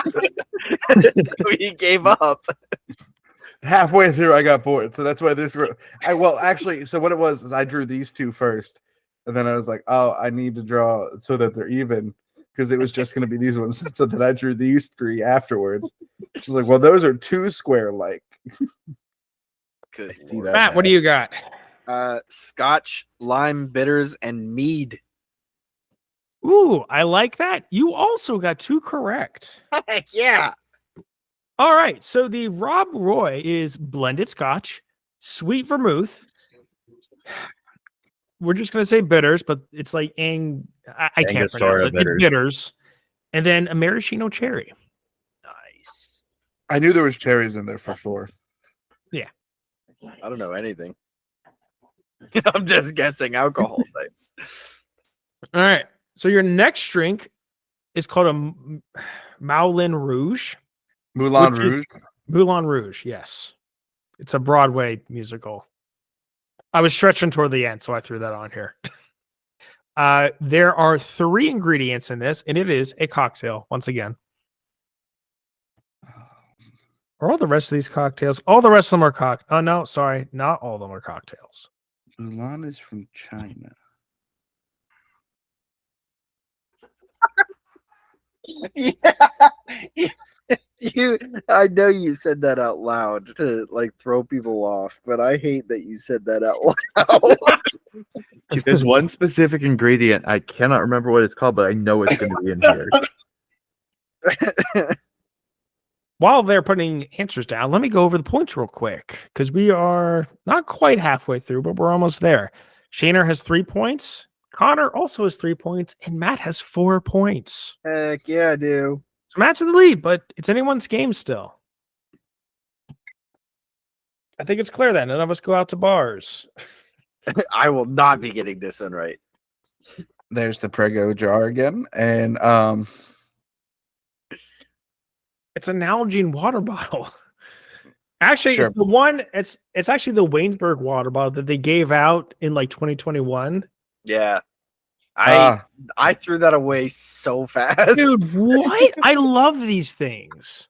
So he gave up. Halfway through, I got bored, so that's why this. Actually, so what it was is I drew these two first, And then I was like, oh, I need to draw so that they're even because it was just going to be these ones. So then I drew these 3 afterwards. She's like, well, those are 2 square like. Good see lord. that. Matt, what do you got? Scotch, lime, bitters, and mead. Ooh, I like that. You also got 2 correct. Heck yeah. All right. So the Rob Roy is blended Scotch, sweet vermouth. We're just gonna say bitters, but it's like I can't pronounce Angostura it. bitters. It's bitters, and then a maraschino cherry. Nice. I knew there was cherries in there for sure. I don't know anything. I'm just guessing alcohol types. All right. So your next drink is called a Moulin Rouge. Moulin Which is- Rouge. Moulin Rouge, yes. It's a Broadway musical. I was stretching toward the end, so I threw that on here. There are 3 ingredients in this, and it is a cocktail, once again. Are all the rest of these cocktails? All the rest of them are Oh, no, sorry. Not all of them are cocktails. Moulin is from China. Yeah. I know you said that out loud to like throw people off, but I hate that you said that out loud. There's one specific ingredient. I cannot remember what it's called, but I know it's going to be in here. While they're putting answers down, let me go over the points real quick because we are not quite halfway through, but we're almost there. Shaner has 3 points. Connor also has 3 points, and Matt has 4 points. Heck yeah, I do. So Matt's in the lead, but it's anyone's game still. I think it's clear that none of us go out to bars. I will not be getting this one right. There's the Prego jar again. And It's an Nalgene water bottle. Actually, Sure. it's the one. It's actually the Waynesburg water bottle that they gave out in like 2021. Yeah. I threw that away so fast. Dude, what? I love these things.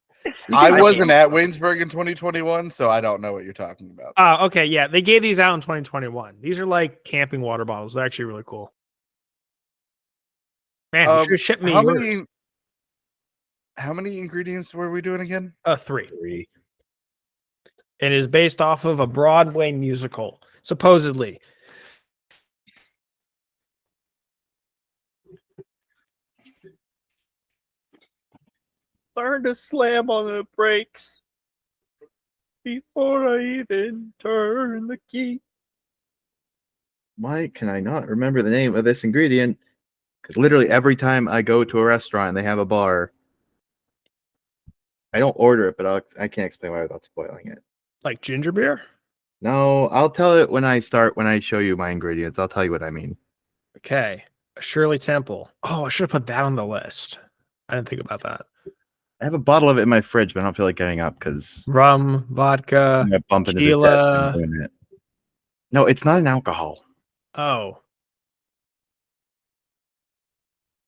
I wasn't at Waynesburg in 2021, so I don't know what you're talking about. Okay, yeah, they gave these out in 2021. These are like camping water bottles. They're actually really cool. Man, you should ship me yours. How many ingredients were we doing again? 3. It is based off of a Broadway musical, supposedly. Learn to slam on the brakes before I even turn the key. Why can I not remember the name of this ingredient? Because literally every time I go to a restaurant and they have a bar, I don't order it, but I can't explain why without spoiling it. Like ginger beer? No, I'll tell it when I show you my ingredients. I'll tell you what I mean. Okay. Shirley Temple. Oh, I should have put that on the list. I didn't think about that. I have a bottle of it in my fridge, but I don't feel like getting up because Rum, vodka, I'm gonna bump into this tequila. desk and doing it. No, it's not an alcohol. Oh.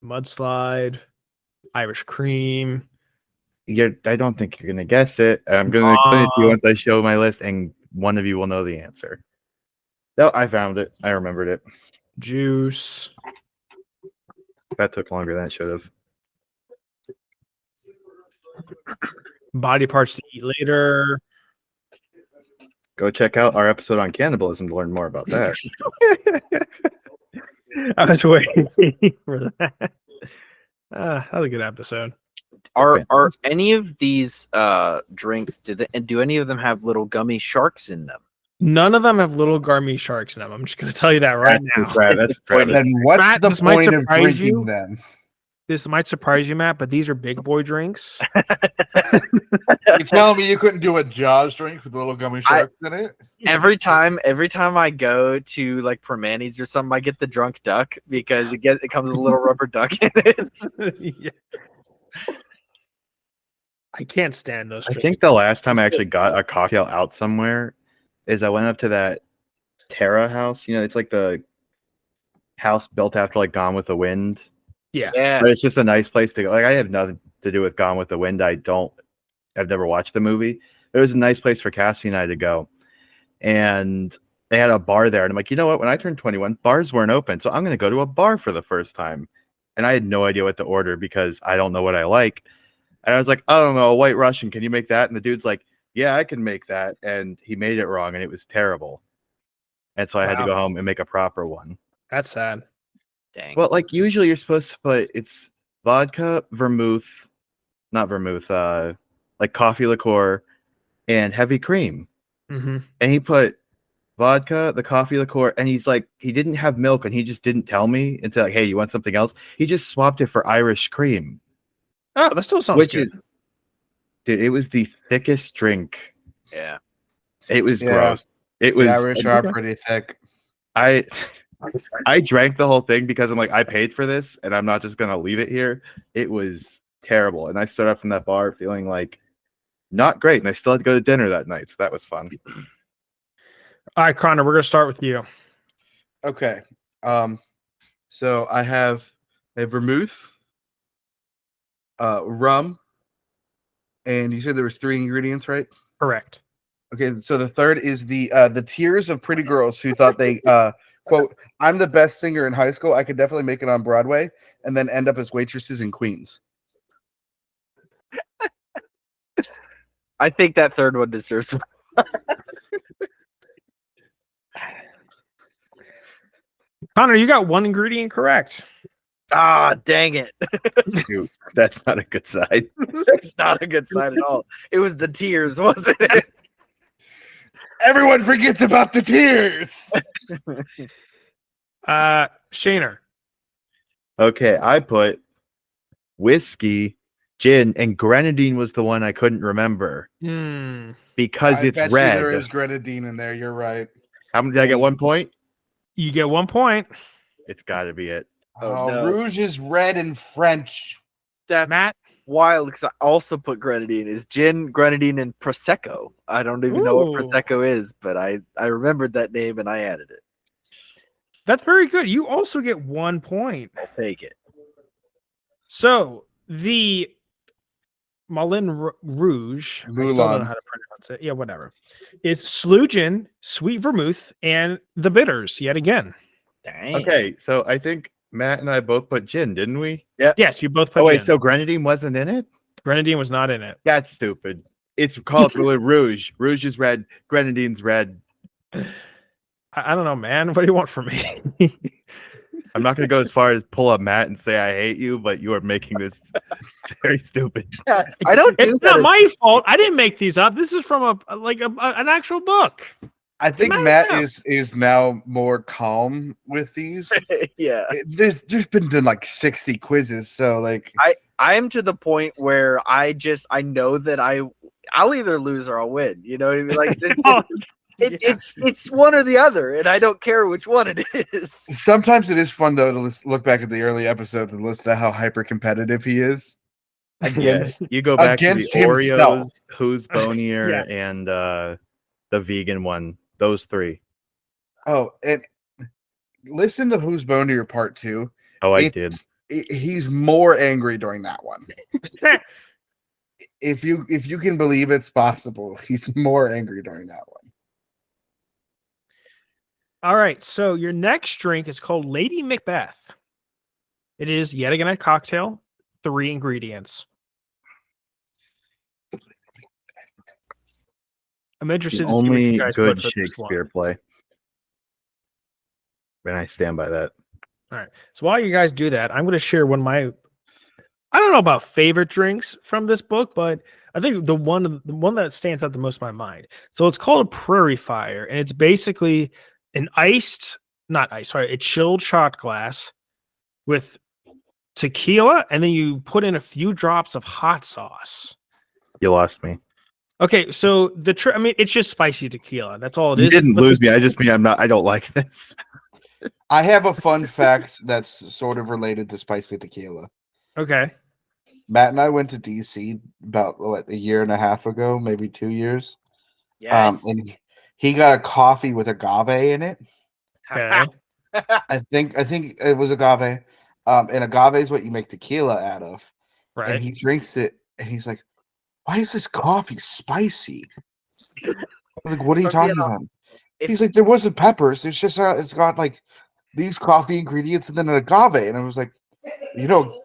Mudslide, Irish cream. I don't think you're gonna guess it. I'm gonna explain it to you once I show my list, and one of you will know the answer. No, I found it. I remembered it. Juice. That took longer than it should have. Body parts to eat later. Go check out our episode on cannibalism to learn more about that. I was waiting for that. That was a good episode. Are any of these drinks, do any of them have little gummy sharks in them? None of them have little Garmy sharks in them. I'm just going to tell you that right now. That's Travis. Then what's Matt, the this might point of surprise drinking you. then? This might surprise you, Matt, but these are big boy drinks. You're telling me you couldn't do a Jaws drink with little gummy sharks in it? Every time I go to like Permanis or something, I get the drunk duck because it comes with a little rubber duck in it. Yeah. I can't stand those I drinks. think the last time I actually got a cocktail out somewhere is I went up to that Terra house. You know, it's like the house built after like Gone with the Wind. Yeah. But it's just a nice place to go. Like I have nothing to do with Gone with the Wind. I've never watched the movie. It was a nice place for Cassie and I to go. And they had a bar there, and I'm like, you know what? When I turned 21, bars weren't open, so I'm going to go to a bar for the first time. And I had no idea what to order because I don't know what I like. And I was like, I don't know, a White Russian, can you make that? And the dude's like, yeah, I can make that. And he made it wrong, and it was terrible. And so I had to Wow. go home and make a proper one. That's sad. Dang. Well, like usually you're supposed to put it's vodka, vermouth, not vermouth, like coffee liqueur and heavy cream. Mm-hmm. And he put vodka, the coffee liqueur, and he's like, he didn't have milk, and he just didn't tell me and said, like, hey, you want something else? He just swapped it for Irish cream. Oh, that still sounds Which good. is, dude, it was the thickest drink. Yeah. It was Yeah. gross. It was. The Irish are pretty thick. I drank the whole thing because I'm like, I paid for this, and I'm not just gonna leave it here. It was terrible, and I stood up from that bar feeling like not great, and I still had to go to dinner that night, so that was fun. All right, Connor, we're gonna start with you. Okay. So I have a vermouth, rum, and you said there was 3 ingredients, right? Correct. Okay, so the third is the tears of pretty girls who thought they quote, I'm the best singer in high school. I could definitely make it on Broadway, and then end up as waitresses in Queens. I think that third one deserves. Connor, you got one ingredient correct. Ah, dang it. Dude, that's not a good side. That's not a good sign at all. It was the tears, wasn't it? Everyone forgets about the tears. Shaner. Okay, I put whiskey, gin, and grenadine was the one I couldn't remember because I it's bet red. you there is grenadine in there. You're right. How many did I get? 1 point? You get 1 point. It's got to be it. Oh, Oh, no. Rouge is red in French. That's Matt. wild because I also put grenadine. Is gin, grenadine, and prosecco. I don't even know what Ooh. prosecco is, but I remembered that name and I added it. That's very good. You also get 1 point. I'll take it. So the Moulin Rouge, I still don't know Moulin. how to pronounce it. Yeah, whatever. It's Slugin, sweet vermouth, and the bitters yet again. Dang. Okay, so I think Matt and I both put gin, didn't we? Yes, you both put Oh wait, gin. so grenadine wasn't in it? Grenadine was not in it. That's stupid. It's called Moulin Rouge. Rouge is red. Grenadine's red. I don't know, man. What do you want from me? I'm not going to go as far as pull up Matt and say I hate you, but you are making this very stupid. I don't do It's that not as- my fault. I didn't make these up. This is from an actual book. I think Matt Matt now. is now more calm with these. Yeah. There's been done like 60 quizzes, so like I'm to the point where I know that I'll either lose or I'll win. You know what I mean? Like it's one or the other, and I don't care which one it is. sometimes it is fun though to look back at the early episodes and listen to how hyper competitive he is against. You go back to the Against himself. Oreos, Who's Bonier, Yeah. and the vegan one. Those 3. Oh, and listen to Who's Bonier Part 2. Oh, I did. He's more angry during that one. If you can believe it's possible, he's more angry during that one. All right. So your next drink is called Lady Macbeth. It is yet again a cocktail, 3 ingredients. I'm The interested to see what you only guys good put for this one. Shakespeare play. And I stand by that. All right. So while you guys do that, I'm going to share one of my, I don't know about favorite drinks from this book, but I think the one that stands out the most in my mind. So it's called a Prairie Fire, and it's basically a chilled shot glass with tequila, and then you put in a few drops of hot sauce. You lost me. Okay, so it's just spicy tequila. That's all it You is. didn't But lose me. I just mean I don't like this. I have a fun fact that's sort of related to spicy tequila. Okay. Matt and I went to DC about a year and a half ago, maybe 2 years. Yes. And he got a coffee with agave in it. Okay. I think it was agave. And agave is what you make tequila out of. Right. And he drinks it, and he's like, "Why is this coffee spicy?" I was like, "What are you From being talking about?" He's like, there wasn't peppers. It's just it's got like these coffee ingredients and then an agave. And I was like,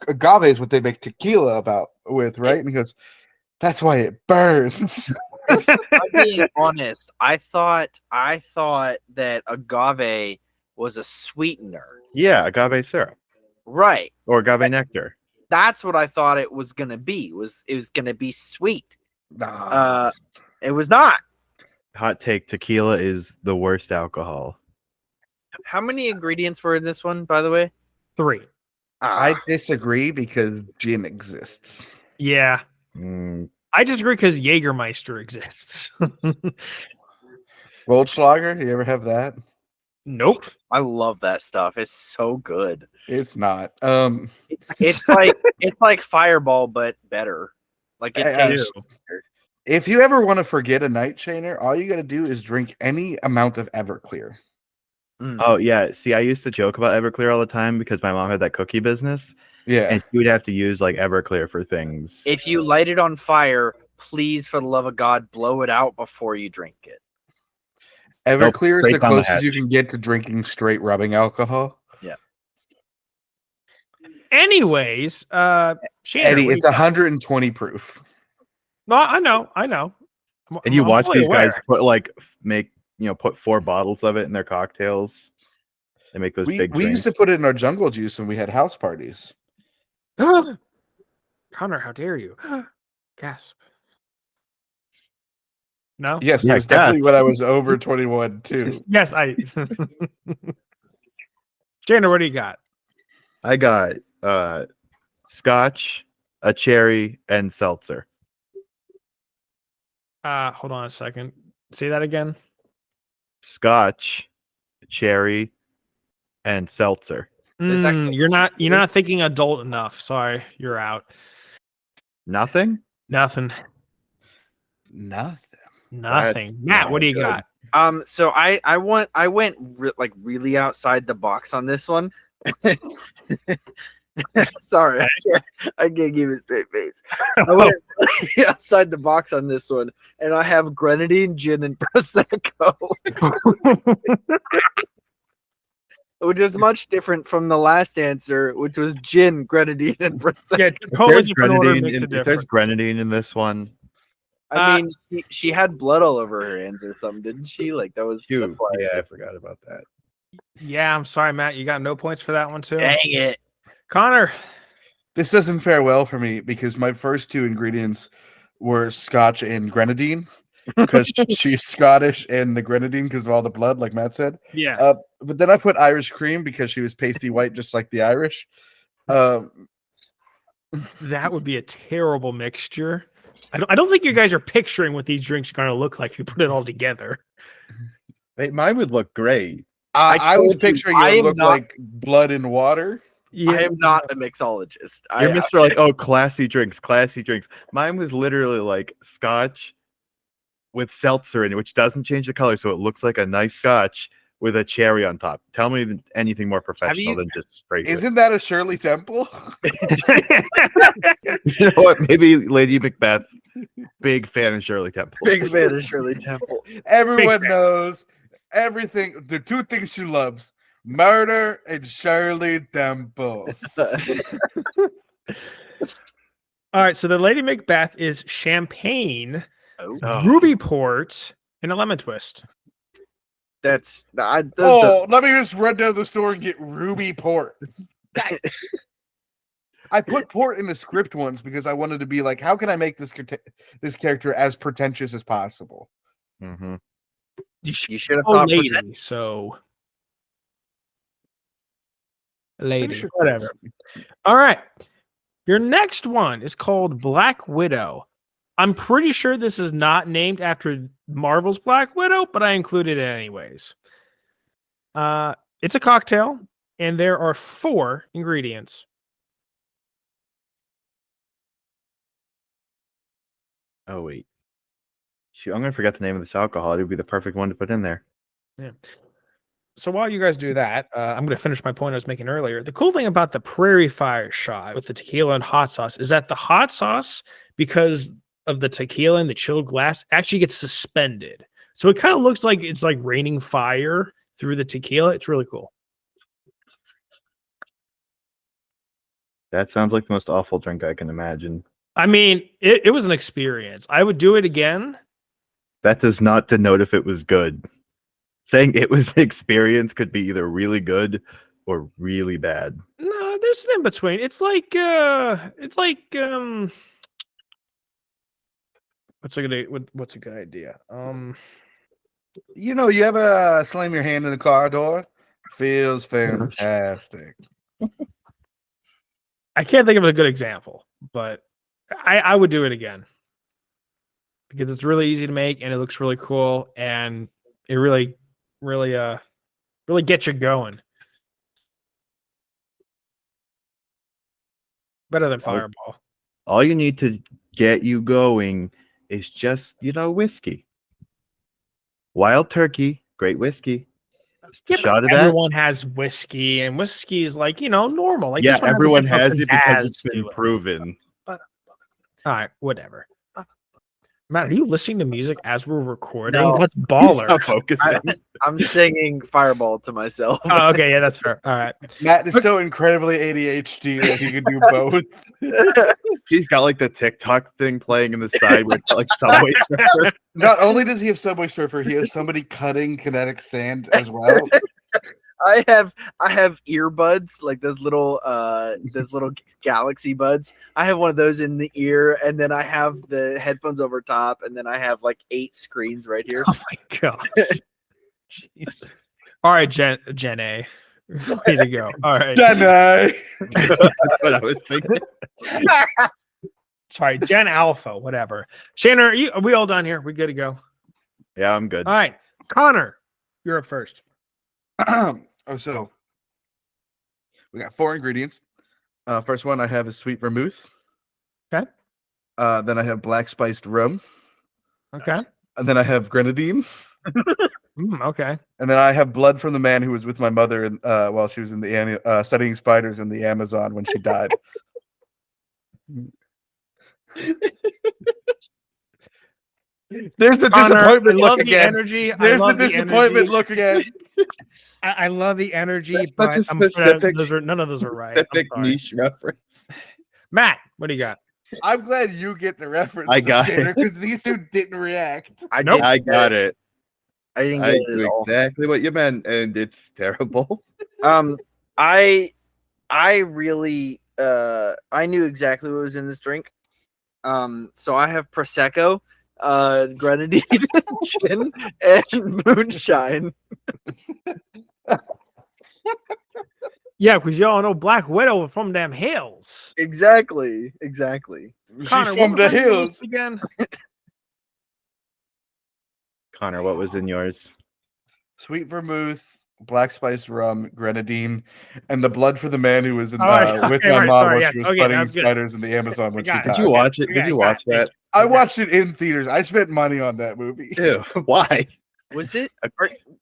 agave is what they make tequila with, right? And he goes, that's why it burns. I'm being honest. I thought that agave was a sweetener. Yeah, agave syrup Right. or agave nectar. That's what I thought it was gonna be. It was gonna be sweet. It was not. Hot take: tequila is the worst alcohol. How many ingredients were in this one, by the way? 3. I disagree because gin exists. Yeah. Mm, I disagree because Jägermeister exists. Goldschlager, you ever have that? Nope. I love that stuff. It's so good. It's not. It's like Fireball, but better. Like it tastes. If you ever want to forget a night chainer, all you got to do is drink any amount of Everclear. Oh yeah, see, I used to joke about Everclear all the time because my mom had that cookie business. Yeah, and she would have to use like Everclear for things. If you light it on fire, please, for the love of God, blow it out before you drink it. Everclear is the straight down the closest you hatch. can get to drinking straight rubbing alcohol. Yeah. Anyways, Shannon, Eddie, what it's do you got? 120 proof. No, I know. And you I'm watch fully these guys aware. put 4 bottles of it in their cocktails. They make those We big used to drinks. put it in our jungle juice when we had house parties. Connor, how dare you? Gasp. No? Yes, Yeah, it was definitely gasp. when I was over 21 too. Yes, I. Shannon, what do you got? I got scotch, a cherry, and seltzer. Hold on a second. Say that again. Scotch, cherry, and seltzer. You're not thinking adult enough. Sorry, you're out. Nothing? Nothing. Nothing. Nothing. Matt, what do you got? So I went really outside the box on this one. Sorry, I can't give a straight face. I went really outside the box on this one, and I have grenadine, gin, and prosecco, which is much different from the last answer, which was gin, grenadine, and prosecco. Yeah, totally There's different order grenadine. makes a There's difference. grenadine in this one. I mean, she had blood all over her hands or something, didn't she? Like that was. Shoot. That's why Yeah, I said, forgot about that. Yeah, I'm sorry, Matt. You got no points for that one too. dang it. Connor. This doesn't fare well for me because my first 2 ingredients were scotch and grenadine because she's Scottish and the grenadine because of all the blood, like Matt said. Yeah. But then I put Irish cream because she was pasty white, just like the Irish. That would be a terrible mixture. I don't think you guys are picturing what these drinks are going to look like if you put it all together. Hey, mine would look great. I was told you, picturing I it am look not- like blood and water. Yeah. I am not a mixologist. You're Mr. Like, oh, classy drinks. Mine was literally like scotch with seltzer in it, which doesn't change the color, so it looks like a nice scotch with a cherry on top. Tell me anything more professional than just straight. Isn't that a Shirley Temple? You know what? Maybe Lady Macbeth, big fan of Shirley Temple. Big fan of Shirley Temple. Everyone fan. knows everything. The 2 things she loves: murder and Shirley Temple. All right. So the Lady Macbeth is champagne, Oh. ruby port, and a lemon twist. That's Let me just run down the store and get ruby port. I put port in the script once because I wanted to be like, how can I make this character as pretentious as possible? Mm-hmm. you should have Oh, thought lady. pretend- So, lady, Sure. whatever. All right. Your next one is called Black Widow. I'm pretty sure this is not named after Marvel's Black Widow, but I included it anyways. It's a cocktail, and there are 4 ingredients. Oh wait. Shoot, I'm gonna forget the name of this alcohol. It would be the perfect one to put in there. Yeah. So while you guys do that, I'm going to finish my point I was making earlier. The cool thing about the Prairie Fire shot with the tequila and hot sauce is that the hot sauce, because of the tequila and the chilled glass, actually gets suspended, So it kind of looks like it's like raining fire through the tequila. It's really cool. That sounds like the most awful drink I can imagine. I mean, it was an experience. I would do it again. That does not denote if it was good. Saying it was an experience could be either really good or really bad. No, there's an in between. It's like what's a good idea? You know, you ever slam your hand in the car door? Feels fantastic. I can't think of a good example, but I would do it again because it's really easy to make and it looks really cool and it really gets you going. Better than Fireball. All you need to get you going is just, whiskey. Wild Turkey, great whiskey. Just a shot of that. Everyone has whiskey, and whiskey is like, normal. Like Yeah, this one everyone has has a it bit more because it's pizzazz been to it. proven. All right, whatever. Matt, are you listening to music as we're recording? No. What's He's baller? not focusing. I'm singing Fireball to myself. Oh, okay, yeah, that's fair. All right. Matt is so incredibly ADHD that he can do both. He's got like the TikTok thing playing in the side with like Subway Surfer. Not only does he have Subway Surfer, he has somebody cutting kinetic sand as well. I have earbuds, like those little galaxy buds. I have one of those in the ear, and then I have the headphones over top, and then I have like 8 screens right here. Oh my god. Jesus. All right, Gen A. Way to go. All right. Jenny. That's what I was thinking. Sorry, Gen Alpha, whatever. Shannon, are we all done here? We good to go? Yeah, I'm good. All right. Connor, you're up first. So we got 4 ingredients. First one I have is sweet vermouth. Okay. Then I have black spiced rum. Okay. And then I have grenadine. Okay. And then I have blood from the man who was with my mother while she was in the studying spiders in the Amazon when she died. There's the Connor, disappointment I love look the again. energy. There's the I love disappointment energy. look again. I love the energy, That's but such a I'm afraid specific- none of those are right. I'm Specific sorry. niche reference. Matt, what do you got? I'm glad you get the reference. I got it. because these two didn't react. I Nope. didn't I get got it. I didn't I get it knew at all. exactly what you meant, and it's terrible. I really I knew exactly what was in this drink. So I have prosecco, grenadine, gin, and moonshine. Yeah, because y'all know Black Widow from them hills. Exactly. Connor, She's what from was the on your hills. list again? Connor, what was in yours? Sweet vermouth, black spiced rum, grenadine, and the blood for the man who was in, Oh, okay, with okay, my right, mom sorry, while yes, she was okay, studying that's good. spiders in the Amazon when she got it. died. Did you watch it? Okay, Did you got it. watch that? I watched it in theaters. I spent money on that movie. Ew, why? Was it?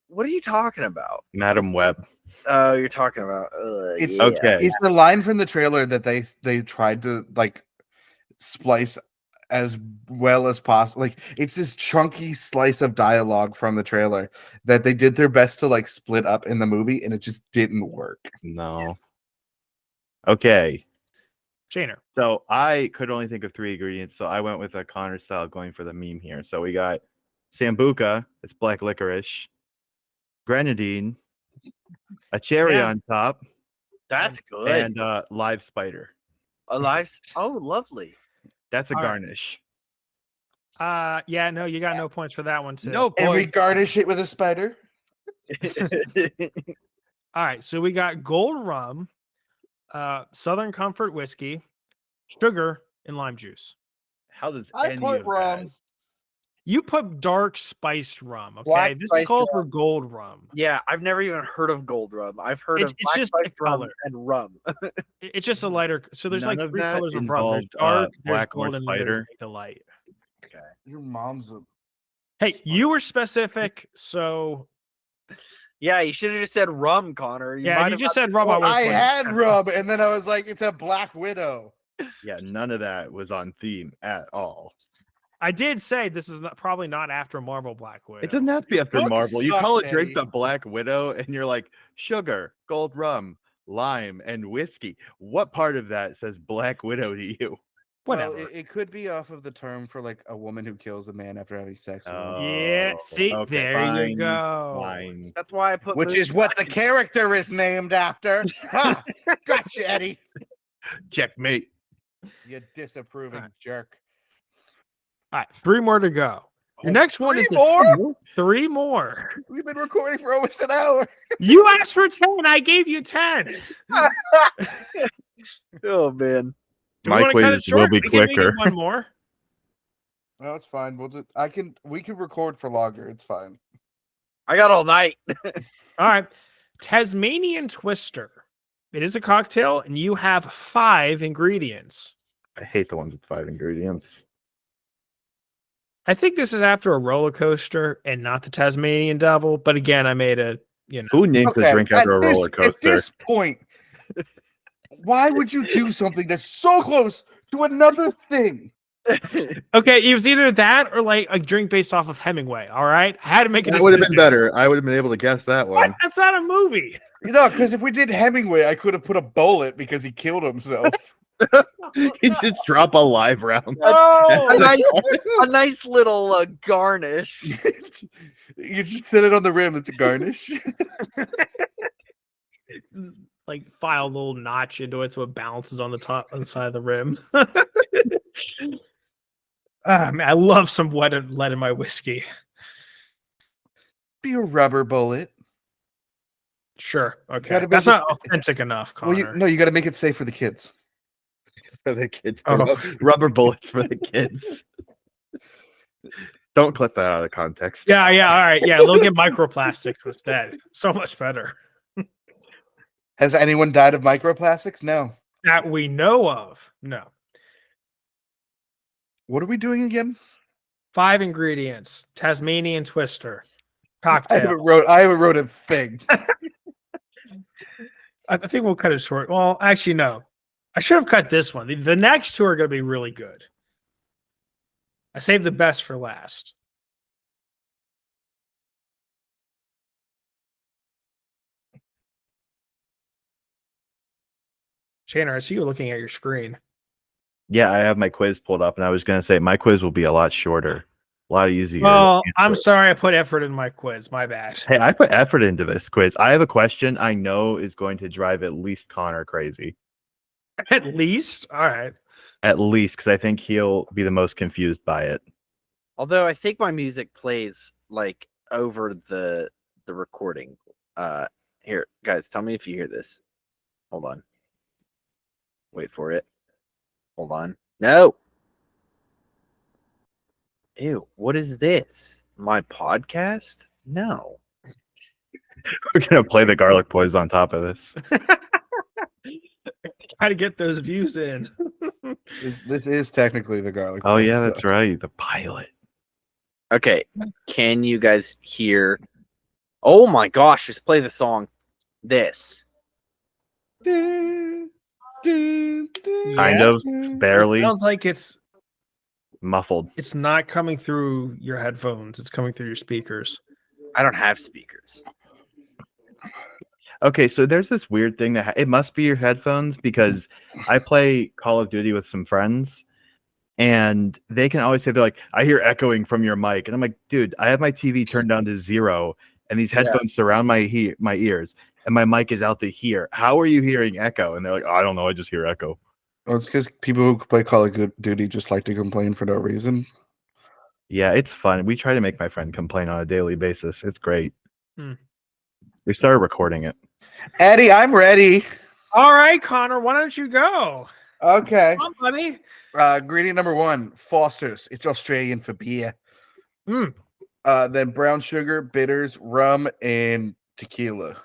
What are you talking about? Madam Web. Oh, you're talking about. It's yeah. Okay. It's the line from the trailer that they tried to like splice as well as possible. Like it's this chunky slice of dialogue from the trailer that they did their best to like split up in the movie, and it just didn't work. No. Okay. Shaner. So I could only think of 3 ingredients, so I went with a Connor style going for the meme here. So we got Sambuca, it's black licorice, grenadine, a cherry Yeah. on top, That's good. and live spider. Alive. Oh, lovely. That's a All right. garnish. Yeah, no, you got no points for that one too. No And we point. garnish it with a spider. All right, so we got gold rum, Southern Comfort whiskey, sugar, and lime juice. How does I any put of rum. You put dark spiced rum, okay? Black This spiced calls for rum. gold rum. Yeah, I've never even heard of gold rum. I've heard It's of black just the spiced rum color. and rum. It's just a lighter. So there's None like of 3 that colors of rum. There's involved, dark, there's black or gold, and then there's spider? the light. Your mom's a Hey, you were specific, so Yeah, you should have just said rum, Connor. yeah, might you have just got said the rum. point. I had rum, and then I was like, it's a Black Widow. Yeah, none of that was on theme at all. I did say this is probably not after Marvel Black Widow. It doesn't have to be after book Marvel. You call sucks, a drink Eddie. the Black Widow, and you're like sugar, gold rum, lime, and whiskey. What part of that says Black Widow to you? Whatever. Well, it could be off of the term for like a woman who kills a man after having sex with him. Yeah, see, okay, there fine, you go. Fine. That's why I put Which is what the character is named after. Ha! Gotcha, Eddie. Checkmate. You disapproving jerk. All right, 3 more to go. Your Oh, next one is 3 more? 3 more. We've been recording for almost an hour. You asked for 10. I gave you 10. Oh man. Do we My wanna cut it quiz short? will be We can make it quicker. one more. No, it's fine. We can record for longer. It's fine. I got all night. All right. Tasmanian Twister. It is a cocktail, and you have 5 ingredients. I hate the ones with 5 ingredients. I think this is after a roller coaster and not the Tasmanian Devil. But again, I made a, Who names a drink after a roller At coaster? this point, why would you do something that's so close to another thing? Okay, it was either that or like a drink based off of Hemingway. All right, I had to make a That would have been decision. better. I would have been able to guess that What? one. That's not a movie. Because if we did Hemingway, I could have put a bullet because he killed himself. You just drop a live round. Oh, a nice little garnish. You just set it on the rim. It's a garnish. like file a little notch into it so it bounces on the top on the side of the rim. Man, I love some lead in my whiskey. Be a rubber bullet. Sure. Okay. Gotta make That's it- not authentic enough, Connor. Well, you got to make it safe for the kids. For the kids. Oh. Rubber bullets for the kids. Don't clip that out of context. Yeah. All right. Yeah. They'll get microplastics instead. So much better. Has anyone died of microplastics? No. That we know of. No. What are we doing again? 5 ingredients. Tasmanian Twister. I Cocktail. haven't wrote a thing. I think we'll cut it short. Well, actually, no. I should have cut this one. The next 2 are going to be really good. I saved the best for last. Shannon, I see you looking at your screen. Yeah, I have my quiz pulled up, and I was going to say my quiz will be a lot shorter, a lot easier. Well, to I'm answer. sorry I put effort in my quiz. My bad. Hey, I put effort into this quiz. I have a question I know is going to drive at least Connor crazy. At least? All right. At least, because I think he'll be the most confused by it. Although I think my music plays like over the recording. Here, guys, tell me if you hear this. Hold on. Wait for it. Hold on. No. Ew, what is this? My podcast? No. We're going to play the Garlic Boys on top of this. Try to get those views in. This is technically the garlic. Oh, Boys, yeah, so- that's right. The pilot. Okay, can you guys hear? Oh my gosh, just play the song. This. Kind Yes. of, barely Sounds like it's muffled. not coming through your headphones. It's coming through your speakers. I don't have speakers. Okay, so there's this weird thing that it must be your headphones because I play Call of Duty with some friends and they can always say, they're like, I hear echoing from your mic. And I'm like, dude, I have my TV turned down to 0 and these headphones surround my ears and my mic is out to here. How are you hearing echo? And they're like, I don't know. I just hear echo. Well, it's because people who play Call of Duty just like to complain for no reason. Yeah, it's fun. We try to make my friend complain on a daily basis. It's great. Hmm. We started recording it. Eddie, I'm ready. All right, Connor, why don't you go? Okay. Come on, buddy. Ingredient number 1, Foster's. It's Australian for beer. Mm. Then brown sugar, bitters, rum, and tequila.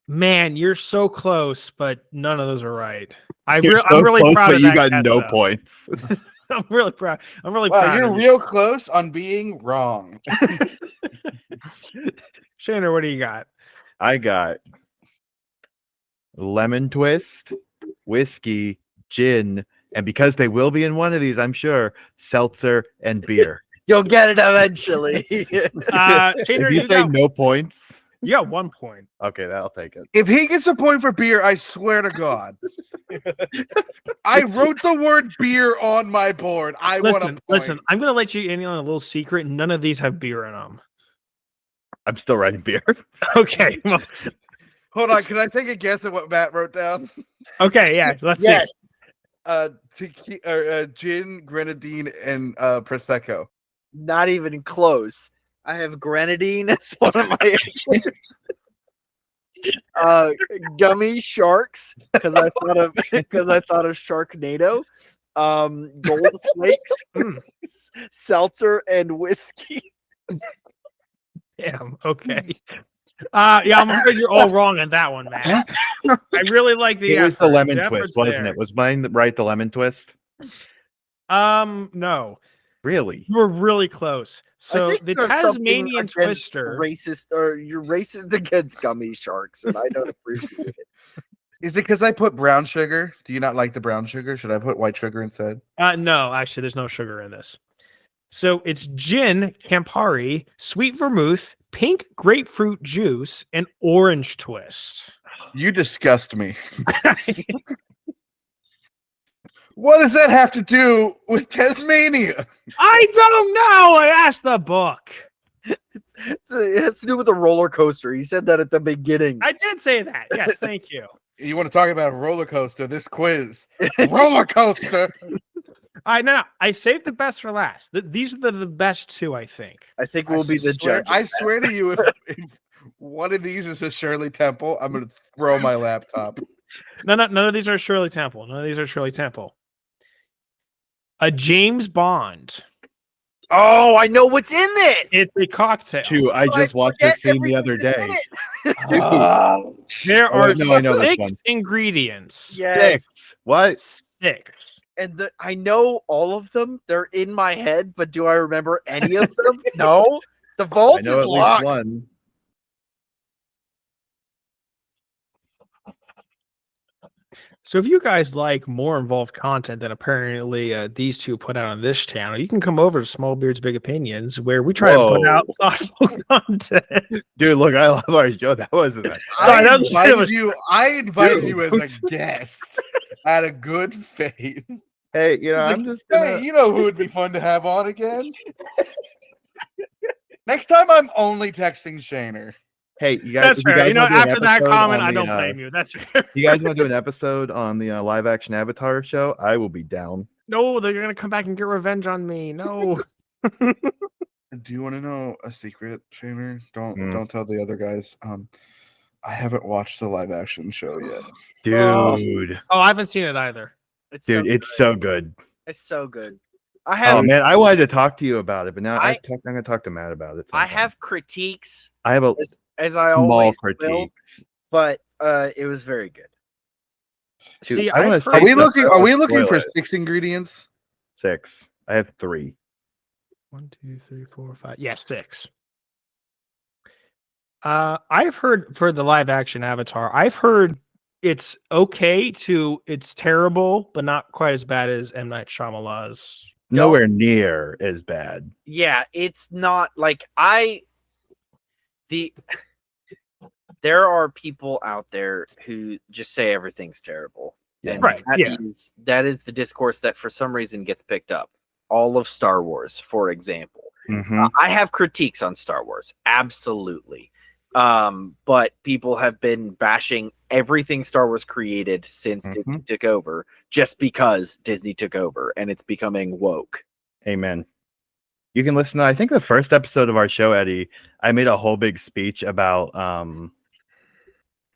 Man, you're so close, but none of those are right. I'm You're really close, proud but of you that got guess, no though. points. I'm really proud. I'm really Wow, proud. you're of you. real close on being wrong. Shannon, what do you got? I got lemon twist, whiskey, gin, And because they will be in one of these, I'm sure, seltzer and beer. You'll get it eventually. Shaner, If you say no points, you got 1 point. okay, I'll take it. If he gets a point for beer, I swear to God. I wrote the word beer on my board. I want a point. Listen, I'm gonna let you in on a little secret. None of these have beer in them. I'm still writing beer. Okay. Well, Hold on, can I take a guess at what Matt wrote down? okay, yeah, let's see. Gin, grenadine, and prosecco. Not even close. I have grenadine as one of my answers. Gummy sharks because I thought of Sharknado. Gold flakes, seltzer, and whiskey. Damn. Okay. Yeah, I'm afraid you're all wrong on that one, man. I really like the. It was the effort. lemon The twist, effort's wasn't there. it? Was mine right? The lemon twist. No, Really? you were really close. I So think the there's something Tasmanian against Twister. racist, or you're racist against gummy sharks, and I don't appreciate it. Is it because I put brown sugar? Do you not like the brown sugar? Should I put white sugar instead? No, actually, there's no sugar in this. So it's gin, Campari, sweet vermouth, pink grapefruit juice, and orange twist. You disgust me. What does that have to do with Tasmania? I don't know. I asked the book. It has to do with a roller coaster. He said that at the beginning. I did say that. Yes, thank you. You want to talk about a roller coaster? This quiz, roller coaster. No. I saved the best for last. These are the best two, I think. I think we'll be the judge. I swear to you, if one of these is a Shirley Temple, I'm going to throw my laptop. No, none of these are Shirley Temple. None of these are Shirley Temple. A James Bond. Oh, I know what's in this. It's a cocktail. Two. I just watched this scene the other day. There Oh, are wait, no, I know this 6 one. ingredients. Yes. 6. What? 6. And I know all of them. They're in my head, but do I remember any of them? No. The I vault know is at locked. least one. So if you guys like more involved content than apparently these two put out on this channel, you can come over to Small Beard's Big Opinions, where we try to put out thoughtful content. Dude, look, I love our show. That wasn't a I invited you as a guest out of good faith. Hey, you know, He's I'm like, just gonna... Hey, you know who would be fun to have on again? Next time I'm only texting Shaner. Hey, you guys. That's fair. You know, after that comment, I don't blame you. That's fair. You guys want to do an episode on the live action Avatar show? I will be down. No, they're gonna come back and get revenge on me. No. Do you want to know a secret, Shaner? Don't tell the other guys. I haven't watched the live action show yet. Dude. Oh, I haven't seen it either. It's Dude, so it's good. so good. It's so good. I have. Oh man, I wanted to talk to you about it, but now I'm I- gonna talk to Matt about it. I sometime. have critiques, I have a as I small always critiques. will, but it was very good. Dude, See, I wanna I've say heard- Are we stuff, looking? but Are I'll we looking spoil for it. 6 ingredients? 6. I have 3. 1, 2, 3, 4, 5. Yeah, 6. I've heard for the live action Avatar, I've heard it's okay to it's terrible, but not quite as bad as M. Night Shyamalan's. Nowhere near as bad. Yeah, it's not like there are people out there who just say everything's terrible. Yeah. And Right, yeah. that is the discourse that for some reason gets picked up. All of Star Wars, for example. Mhm. I have critiques on Star Wars, absolutely. But people have been bashing everything Star Wars created since Disney took over, just because Disney took over, and it's becoming woke. Amen. You can listen to, I think, the first episode of our show, Eddie. I made a whole big speech about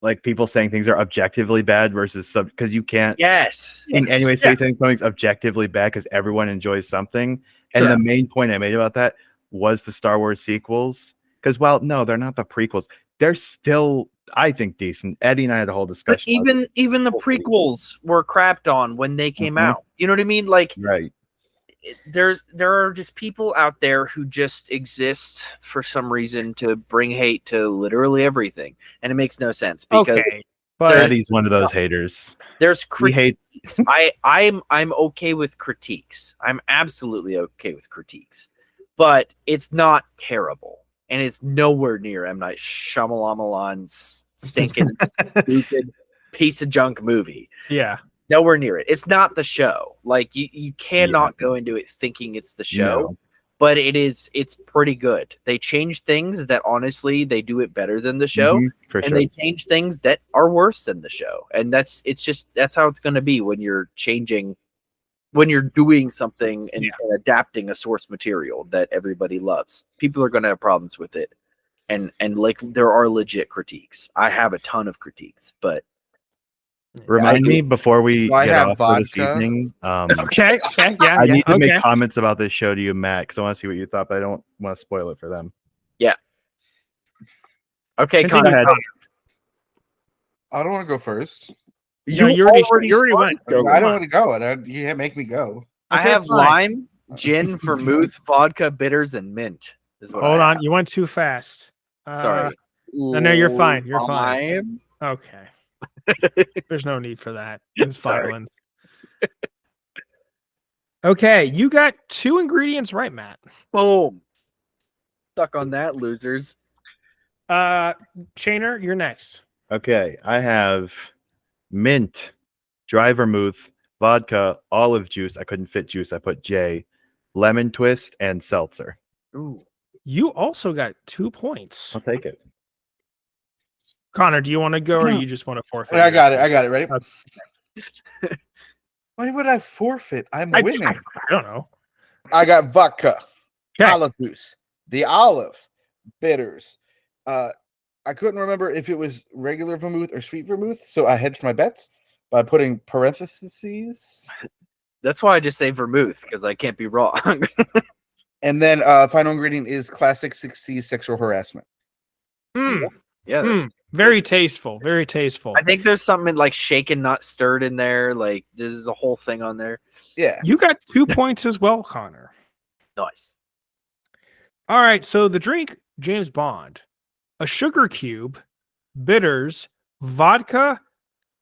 like people saying things are objectively bad versus because you can't Yes. in any way say something's objectively bad because everyone enjoys something. And the main point I made about that was the Star Wars sequels. Because while no, they're not the prequels, they're still, I think, decent. Eddie and I had a whole But discussion. even the prequels were crapped on when they came out. You know what I mean? Like Right. there are just people out there who just exist for some reason to bring hate to literally everything, and it makes no sense because Okay, But Eddie's one of those haters. There's He critiques. hates. I'm okay with critiques. I'm absolutely okay with critiques, but it's not terrible, and it's nowhere near M. Night Shyamalan's stinking stupid piece of junk movie. yeah, Nowhere near it. It's not the show. Like you cannot go into it thinking it's the show. No. But it's pretty good. They change things that honestly they do it better than the show, For and sure. they change things that are worse than the show. And that's how it's going to be when you're doing something and adapting a source material that everybody loves. People are going to have problems with it, and like there are legit critiques. I have a ton of critiques, but Remind me before we I get have off for this vodka. evening. okay, yeah. I need to okay. make comments about this show to you, Matt, because I want to see what you thought, but I don't want to spoil it for them. okay, Continue, Connor. Connor. I don't want to go first. No, you already went. I don't Come want to go. You make me go. I Okay, have fine. lime, gin, vermouth, vodka, bitters, and mint. Is what Hold I on, have. you went too fast. Sorry. No, you're fine. You're fine. Lime. Okay. There's no need for that. It's Sorry. violence. Okay, you got 2 ingredients right, Matt. Boom. Stuck on that, losers. Shaner, you're next. Okay, I have mint, dry vermouth, vodka, olive juice. I couldn't fit juice. I put J, lemon twist, and seltzer. Ooh. You also got 2 points. I'll take it. Connor, do you want to go or you just want to forfeit? I got it. I got it. Ready? Okay. Why would I forfeit? I'm I winning. don't know. I got vodka, Okay. olive juice, the olive, bitters. I couldn't remember if it was regular vermouth or sweet vermouth, so I hedged my bets by putting parentheses. That's why I just say vermouth, because I can't be wrong. And then final ingredient is classic 60s sexual harassment. Mm, Yeah, that's, very tasteful. Very tasteful. I think there's something like shaken, not stirred in there. Like there's a whole thing on there. Yeah. You got 2 points as well, Connor. Nice. All right, so the drink, James Bond, a sugar cube, bitters, vodka,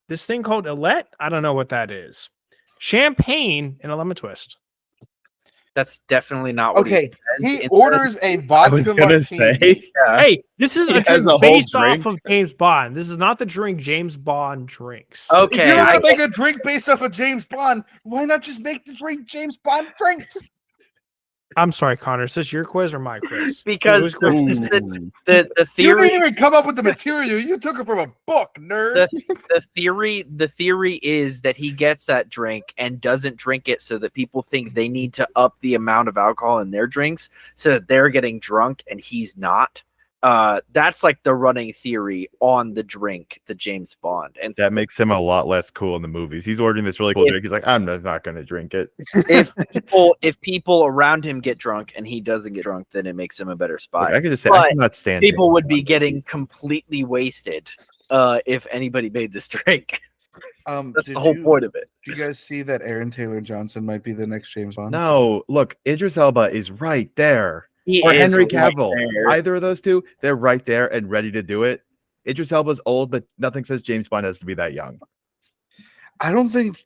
this thing called Elette, I don't know what that is, champagne, and a lemon twist. That's definitely not what Okay. he says He in orders a I vodka was gonna martini. say. Hey, this is He a has drink a whole based drink. off of James Bond. This is not the drink James Bond drinks. If Okay, you're I gonna make a drink based off of James Bond, why not just make the drink James Bond drinks? I'm sorry, Connor. Is this your quiz or my quiz? because Whose quiz is the, this? the You theory didn't even come up with the material. You took it from a book, nerd. the theory is that he gets that drink and doesn't drink it so that people think they need to up the amount of alcohol in their drinks so that they're getting drunk and he's not. That's like the running theory on the drink, the James Bond, and That makes him a lot less cool in the movies. He's ordering this really cool If- drink. He's like, I'm not going to drink it. if people around him get drunk and he doesn't get drunk, then it makes him a better Like, spy. I could just say, But I cannot stand People James would be Bond. getting completely wasted if anybody made this drink. That's Did the whole point of it. Did you guys see that Aaron Taylor Johnson might be the next James Bond? No, look, Idris Elba is right there. He Or is Henry right Cavill. there. Either of those two, they're right there and ready to do it. Idris Elba's old, but nothing says James Bond has to be that young. I don't think.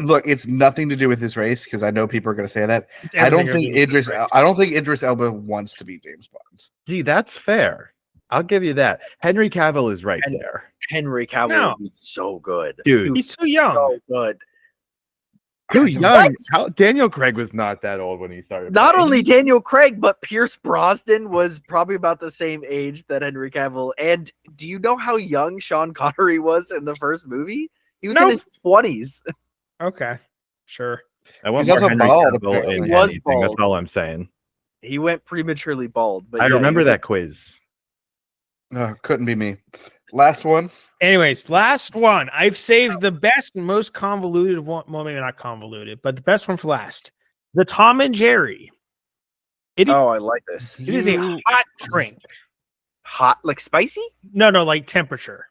Look, it's nothing to do with this race because I know people are going to say that. It's I don't everything think to do with Idris. race. I don't think Idris Elba wants to be James Bond. Gee, that's fair. I'll give you that. Henry Cavill is right And- there. Henry Cavill No. would be so good. Dude, He's too young. So good. too I young. don't- How, Daniel Craig was not that old when he started. Not playing. only Daniel Craig, but Pierce Brosnan was probably about the same age that Henry Cavill. And do you know how young Sean Connery was in the first movie? He was in Nope. his 20s. Okay, sure. I want He's more also Henry bald, Cavill apparently. in He was anything. That's bald. all I'm saying. He went prematurely bald. But I yeah, he remember was that quiz. Couldn't be me. Last one. Anyways, last one. I've saved the best and most convoluted one. Well, maybe not convoluted, but the best one for last. The Tom and Jerry. It Oh, I like this. is a hot drink. Hot, like spicy? No, like temperature.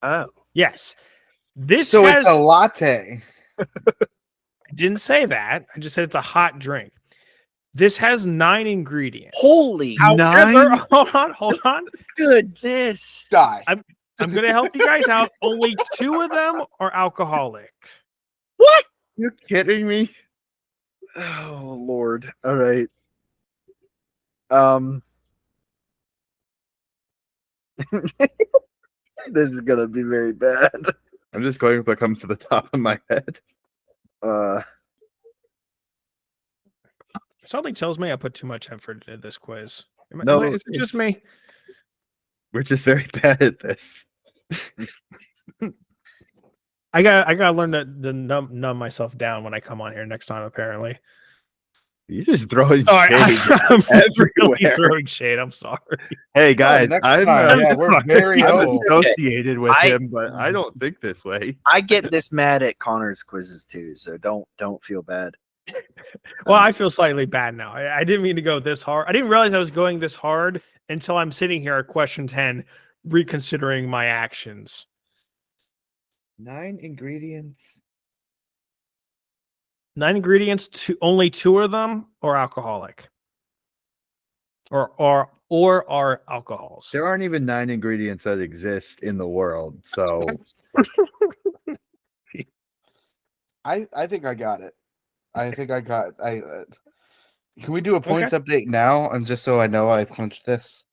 Oh. Yes. This So has, it's a latte. I didn't say that. I just said it's a hot drink. This has 9 ingredients. Holy However, hold on. goodness. Die. I'm gonna help you guys out. Only 2 of them are alcoholic. What? You're kidding me? Oh Lord! All right. This is gonna be very bad. I'm just going with what comes to the top of my head. Something tells me I put too much effort into this quiz. No, Is it just me? We're just very bad at this. I gotta learn to numb myself down when I come on here next time. Apparently, You're just throwing I'm everywhere. really throwing shade. I'm sorry. Hey guys, next I'm time, yeah, we're very I'm old. associated with I- him, but I don't think this way. I get this mad at Connor's quizzes too, so don't feel bad. Well, I feel slightly bad now. I didn't mean to go this hard. I didn't realize I was going this hard until I'm sitting here at question 10, reconsidering my actions. 9 ingredients. 9 ingredients, only 2 of them are alcoholic, or are alcohols. There aren't even 9 ingredients that exist in the world. So I think I got it. I think I got. Can we do a points update now, and just so I know I've clinched this?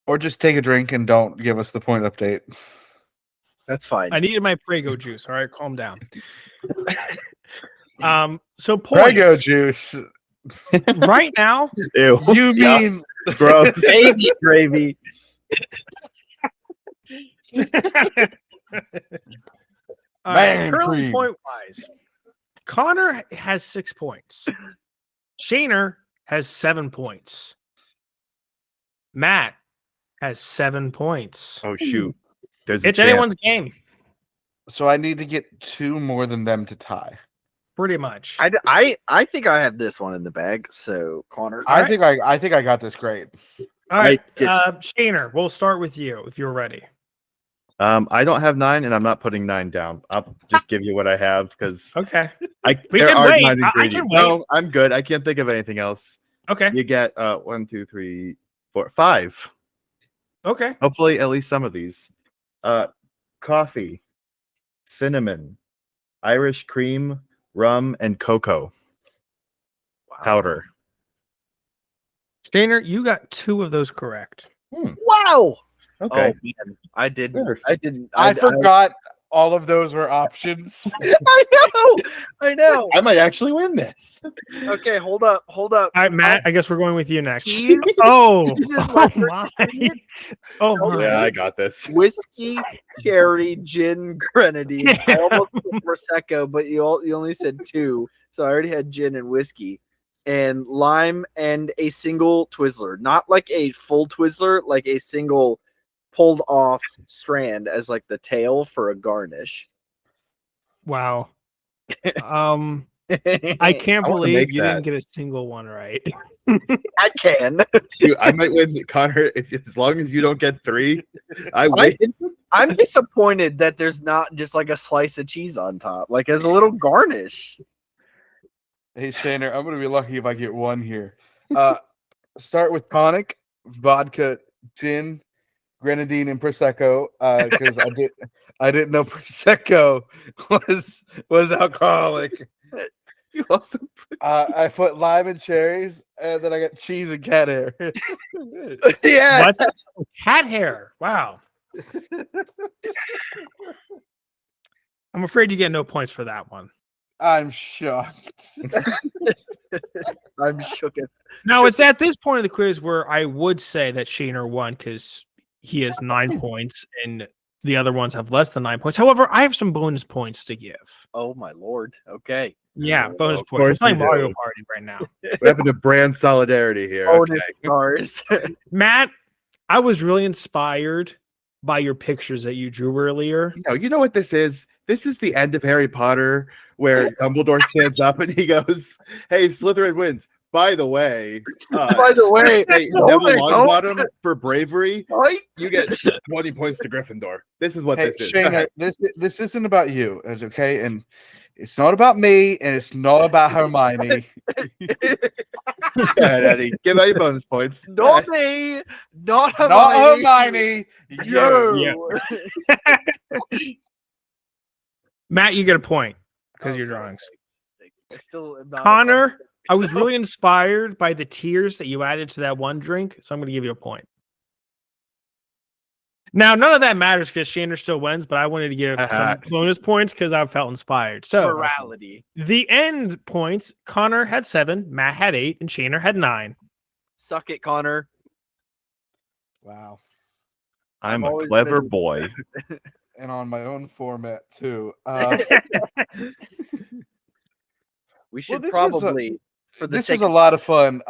Or just take a drink and don't give us the point update. That's fine. I needed my Prego juice. All right, calm down. So Prego points juice. right now. ew. You mean Gross. Baby gravy. All right, Man currently cream. point wise, Connor has 6 points. Shaner has 7 points. Matt has 7 points. Oh shoot. There's a It's chance. anyone's game, so? I need to get 2 more than them to tie. pretty much. I think I have this one in the bag. So Connor, I think I got this great. All right, I Shaner, we'll start with you if you're ready. I don't have 9, and I'm not putting 9 down. I'll just give you what I have because Okay. there can are wait. 9 I can ingredients. wait. No, I'm good. I can't think of anything else. Okay. You get 1, 2, 3, 4, 5. Okay. Hopefully, at least some of these. Coffee, cinnamon, Irish cream, rum, and cocoa powder. Shaner, you got 2 of those correct. wow. Okay. Oh man, I did. Sure. I didn't. I forgot all of those were options. I know. I might actually win this. Okay, hold up. All right, Matt, I guess we're going with you next. Cheese? Oh, This is oh my first my. ingredient. Oh, Seltzer, my. Yeah, I got this. whiskey, cherry, gin, grenadine. I almost put prosecco, but you only said 2, so I already had gin and whiskey, and lime, and a single Twizzler, not like a full Twizzler, like a single pulled off strand as like the tail for a garnish. Wow. I can't I wanna believe make you that. didn't get a single one right. I can. Dude, I might win, Connor, as long as you don't get 3. I win. I'm disappointed that there's not just like a slice of cheese on top, like as a little garnish. Hey Shaner, I'm gonna be lucky if I get 1 here. Start with tonic, vodka, gin, grenadine, and prosecco. Because I didn't know prosecco was alcoholic. You also I put lime and cherries, and then I got cheese and cat hair. Yeah. What? Cat hair. Wow. I'm afraid you get no points for that one. I'm shocked. I'm shook. Now, it's at this point of the quiz where I would say that Shaner won because he has 9 points and the other ones have less than 9 points. However, I have some bonus points to give. Oh my lord. Okay. Yeah, bonus of points. We're course playing you Mario do. Party right now. we happen to brand solidarity here. Bonus Okay. stars. Matt, I was really inspired by your pictures that you drew earlier. You know what this is? This is the end of Harry Potter where Dumbledore stands up and he goes, "Hey, Slytherin wins. By the way, By the way, hey, no, Neville they don't. Longbottom for bravery, Right? you get 20 points to Gryffindor. This is what Hey this is. Go Shaner, ahead. this isn't about you, okay? And It's not about me, and it's not about Hermione. Go ahead, Eddie. Give out your bonus points. Not me, not Not Hermione. Hermione. Yo. Matt, you get a point because of your Okay. drawings. I still am not Connor, I above was really inspired by the tears that you added to that one drink, so I'm going to give you a point. Now, none of that matters because Shander still wins, but I wanted to give some bonus points because I felt inspired. So, morality. the end points, Connor had 7, Matt had 8, and Shander had 9. Suck it, Connor. Wow. I'm I've a always clever been- boy. And on my own format too. We should this was a- probably, for the This sake was a lot of fun.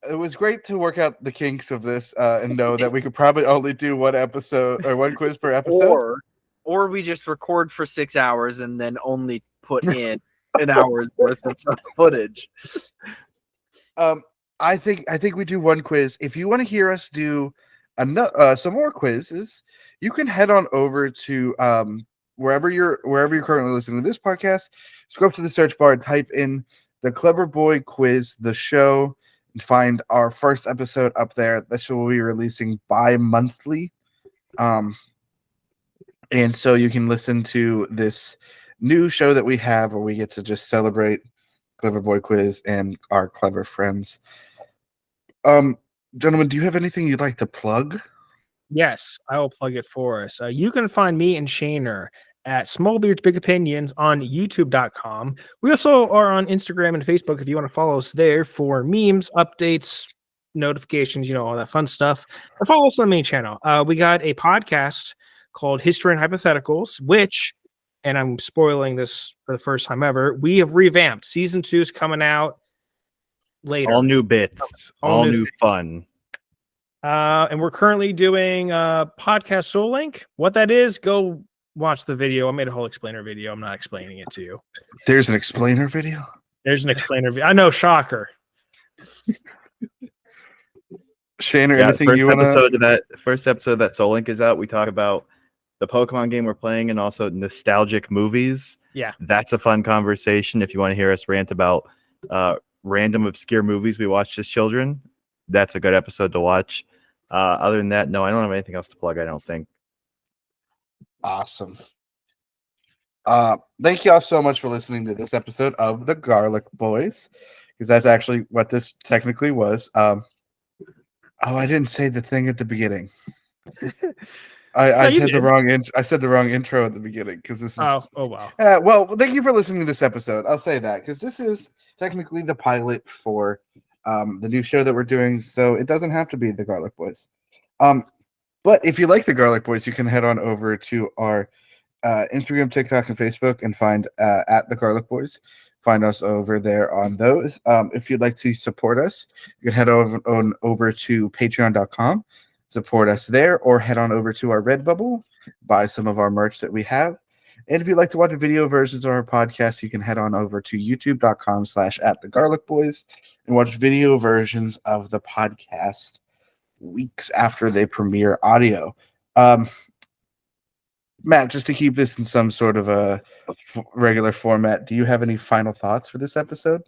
It was great to work out the kinks of this and know that we could probably only do one episode or one quiz per episode. or we just record for 6 hours and then only put in an hour's worth of footage. I think we do one quiz. If you want to hear us do some more quizzes, you can head on over to wherever you're currently listening to this podcast. Just go up to the search bar and type in the Clever Boy Quiz, the show, and find our first episode up there. That show will be releasing bi-monthly. And so you can listen to this new show that we have where we get to just celebrate Clever Boy Quiz and our clever friends. Gentlemen, do you have anything you'd like to plug? Yes, I will plug it for us. You can find me and Shaner at Smallbeard's Big Opinions on YouTube.com. We also are on Instagram and Facebook if you want to follow us there for memes, updates, notifications, all that fun stuff. Or follow us on the main channel. We got a podcast called History and Hypotheticals, which, and I'm spoiling this for the first time ever, we have revamped. Season 2 is coming out later. All new bits. All new fun. And we're currently doing podcast Soul Link. What that is, go watch the video. I made a whole explainer video. I'm not explaining it to you. There's an explainer video? There's an explainer video. I know, shocker. Shaner, Yeah, anything you want to... First episode of that Soul Link is out. We talk about the Pokemon game we're playing and also nostalgic movies. Yeah. That's a fun conversation. If you want to hear us rant about random obscure movies we watched as children, that's a good episode to watch. Other than that, no, I don't have anything else to plug, I don't think. Awesome. Thank you all so much for listening to this episode of the Garlic Boys, because that's actually what this technically was. I didn't say the thing at the beginning. I said the wrong I said the wrong intro at the beginning because this is. Oh wow. Well, thank you for listening to this episode. I'll say that because this is technically the pilot for the new show that we're doing, so it doesn't have to be the Garlic Boys. But if you like the Garlic Boys, you can head on over to our Instagram, TikTok, and Facebook and find at the Garlic Boys. Find us over there on those. If you'd like to support us, you can head over to patreon.com, support us there, or head on over to our Redbubble, buy some of our merch that we have. And if you'd like to watch video versions of our podcast, you can head on over to youtube.com/@thegarlicboys and watch video versions of the podcast weeks after they premiere audio. Matt, just to keep this in some sort of a regular format, do you have any final thoughts for this episode?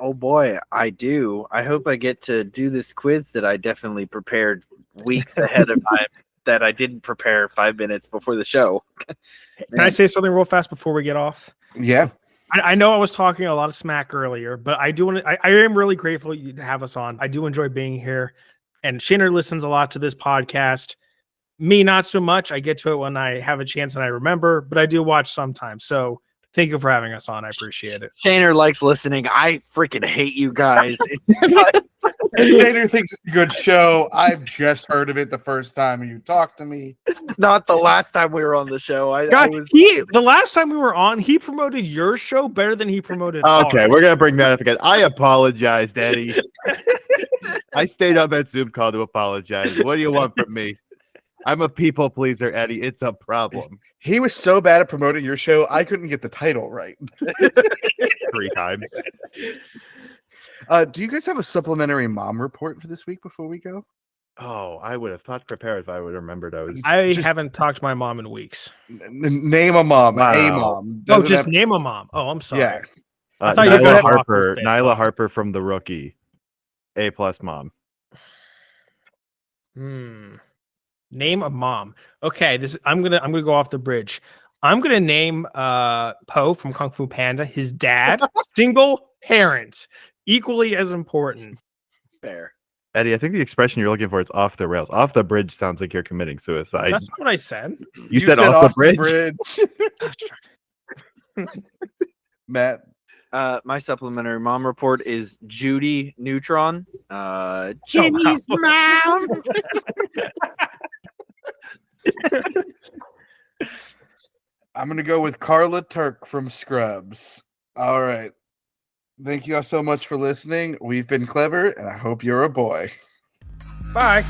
Oh boy, I do. I hope I get to do this quiz that I definitely prepared weeks ahead of time that I didn't prepare 5 minutes before the show. Can I say something real fast before we get off? Yeah. I know I was talking a lot of smack earlier, but I do want to. I am really grateful to have us on. I do enjoy being here, and Shaner listens a lot to this podcast. Me, not so much. I get to it when I have a chance and I remember, but I do watch sometimes. So thank you for having us on. I appreciate it. Shaner likes listening. I freaking hate you guys. Shaner thinks it's a good show. I've just heard of it the first time you talked to me. Not the last time we were on the show. The last time we were on, he promoted your show better than he promoted Okay, ours. we're going to bring that up again. I apologize, Daddy. I stayed up at Zoom call to apologize. What do you want from me? I'm a people pleaser, Eddie. It's a problem. He was so bad at promoting your show, I couldn't get the title right. 3 times. Do you guys have a supplementary mom report for this week before we go? Oh, I would have thought to prepare if I would have remembered. I Just- haven't talked to my mom in weeks. Name a mom. A Wow. mom. Oh, Doesn't just have- name a mom. Oh, I'm sorry. Yeah. I thought you guys Nyla had- Harper. Fuck. Nyla Harper from The Rookie. A+ mom. Name a mom. Okay, I'm gonna go off the bridge. I'm gonna name Po from Kung Fu Panda. His dad, single parent, equally as important. Fair. Eddie, I think the expression you're looking for is off the rails. Off the bridge sounds like you're committing suicide. That's not what I said. You said off the bridge? Matt. My supplementary mom report is Judy Neutron. wow. Jimmy's mom. I'm gonna go with Carla Turk from Scrubs. All right. Thank you all so much for listening. We've been clever, and I hope you're a boy. Bye.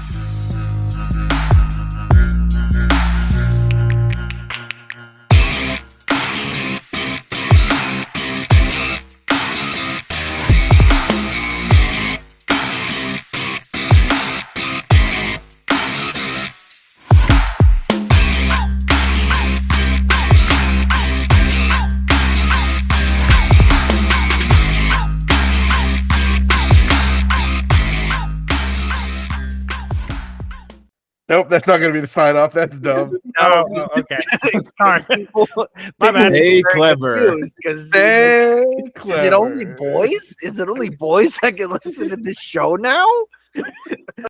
Nope, that's not gonna be the sign off. That's dumb. Oh, okay. Sorry. My bad. Hey, clever. Because Stay is it only clever. boys? Is it only boys that can listen to this show now?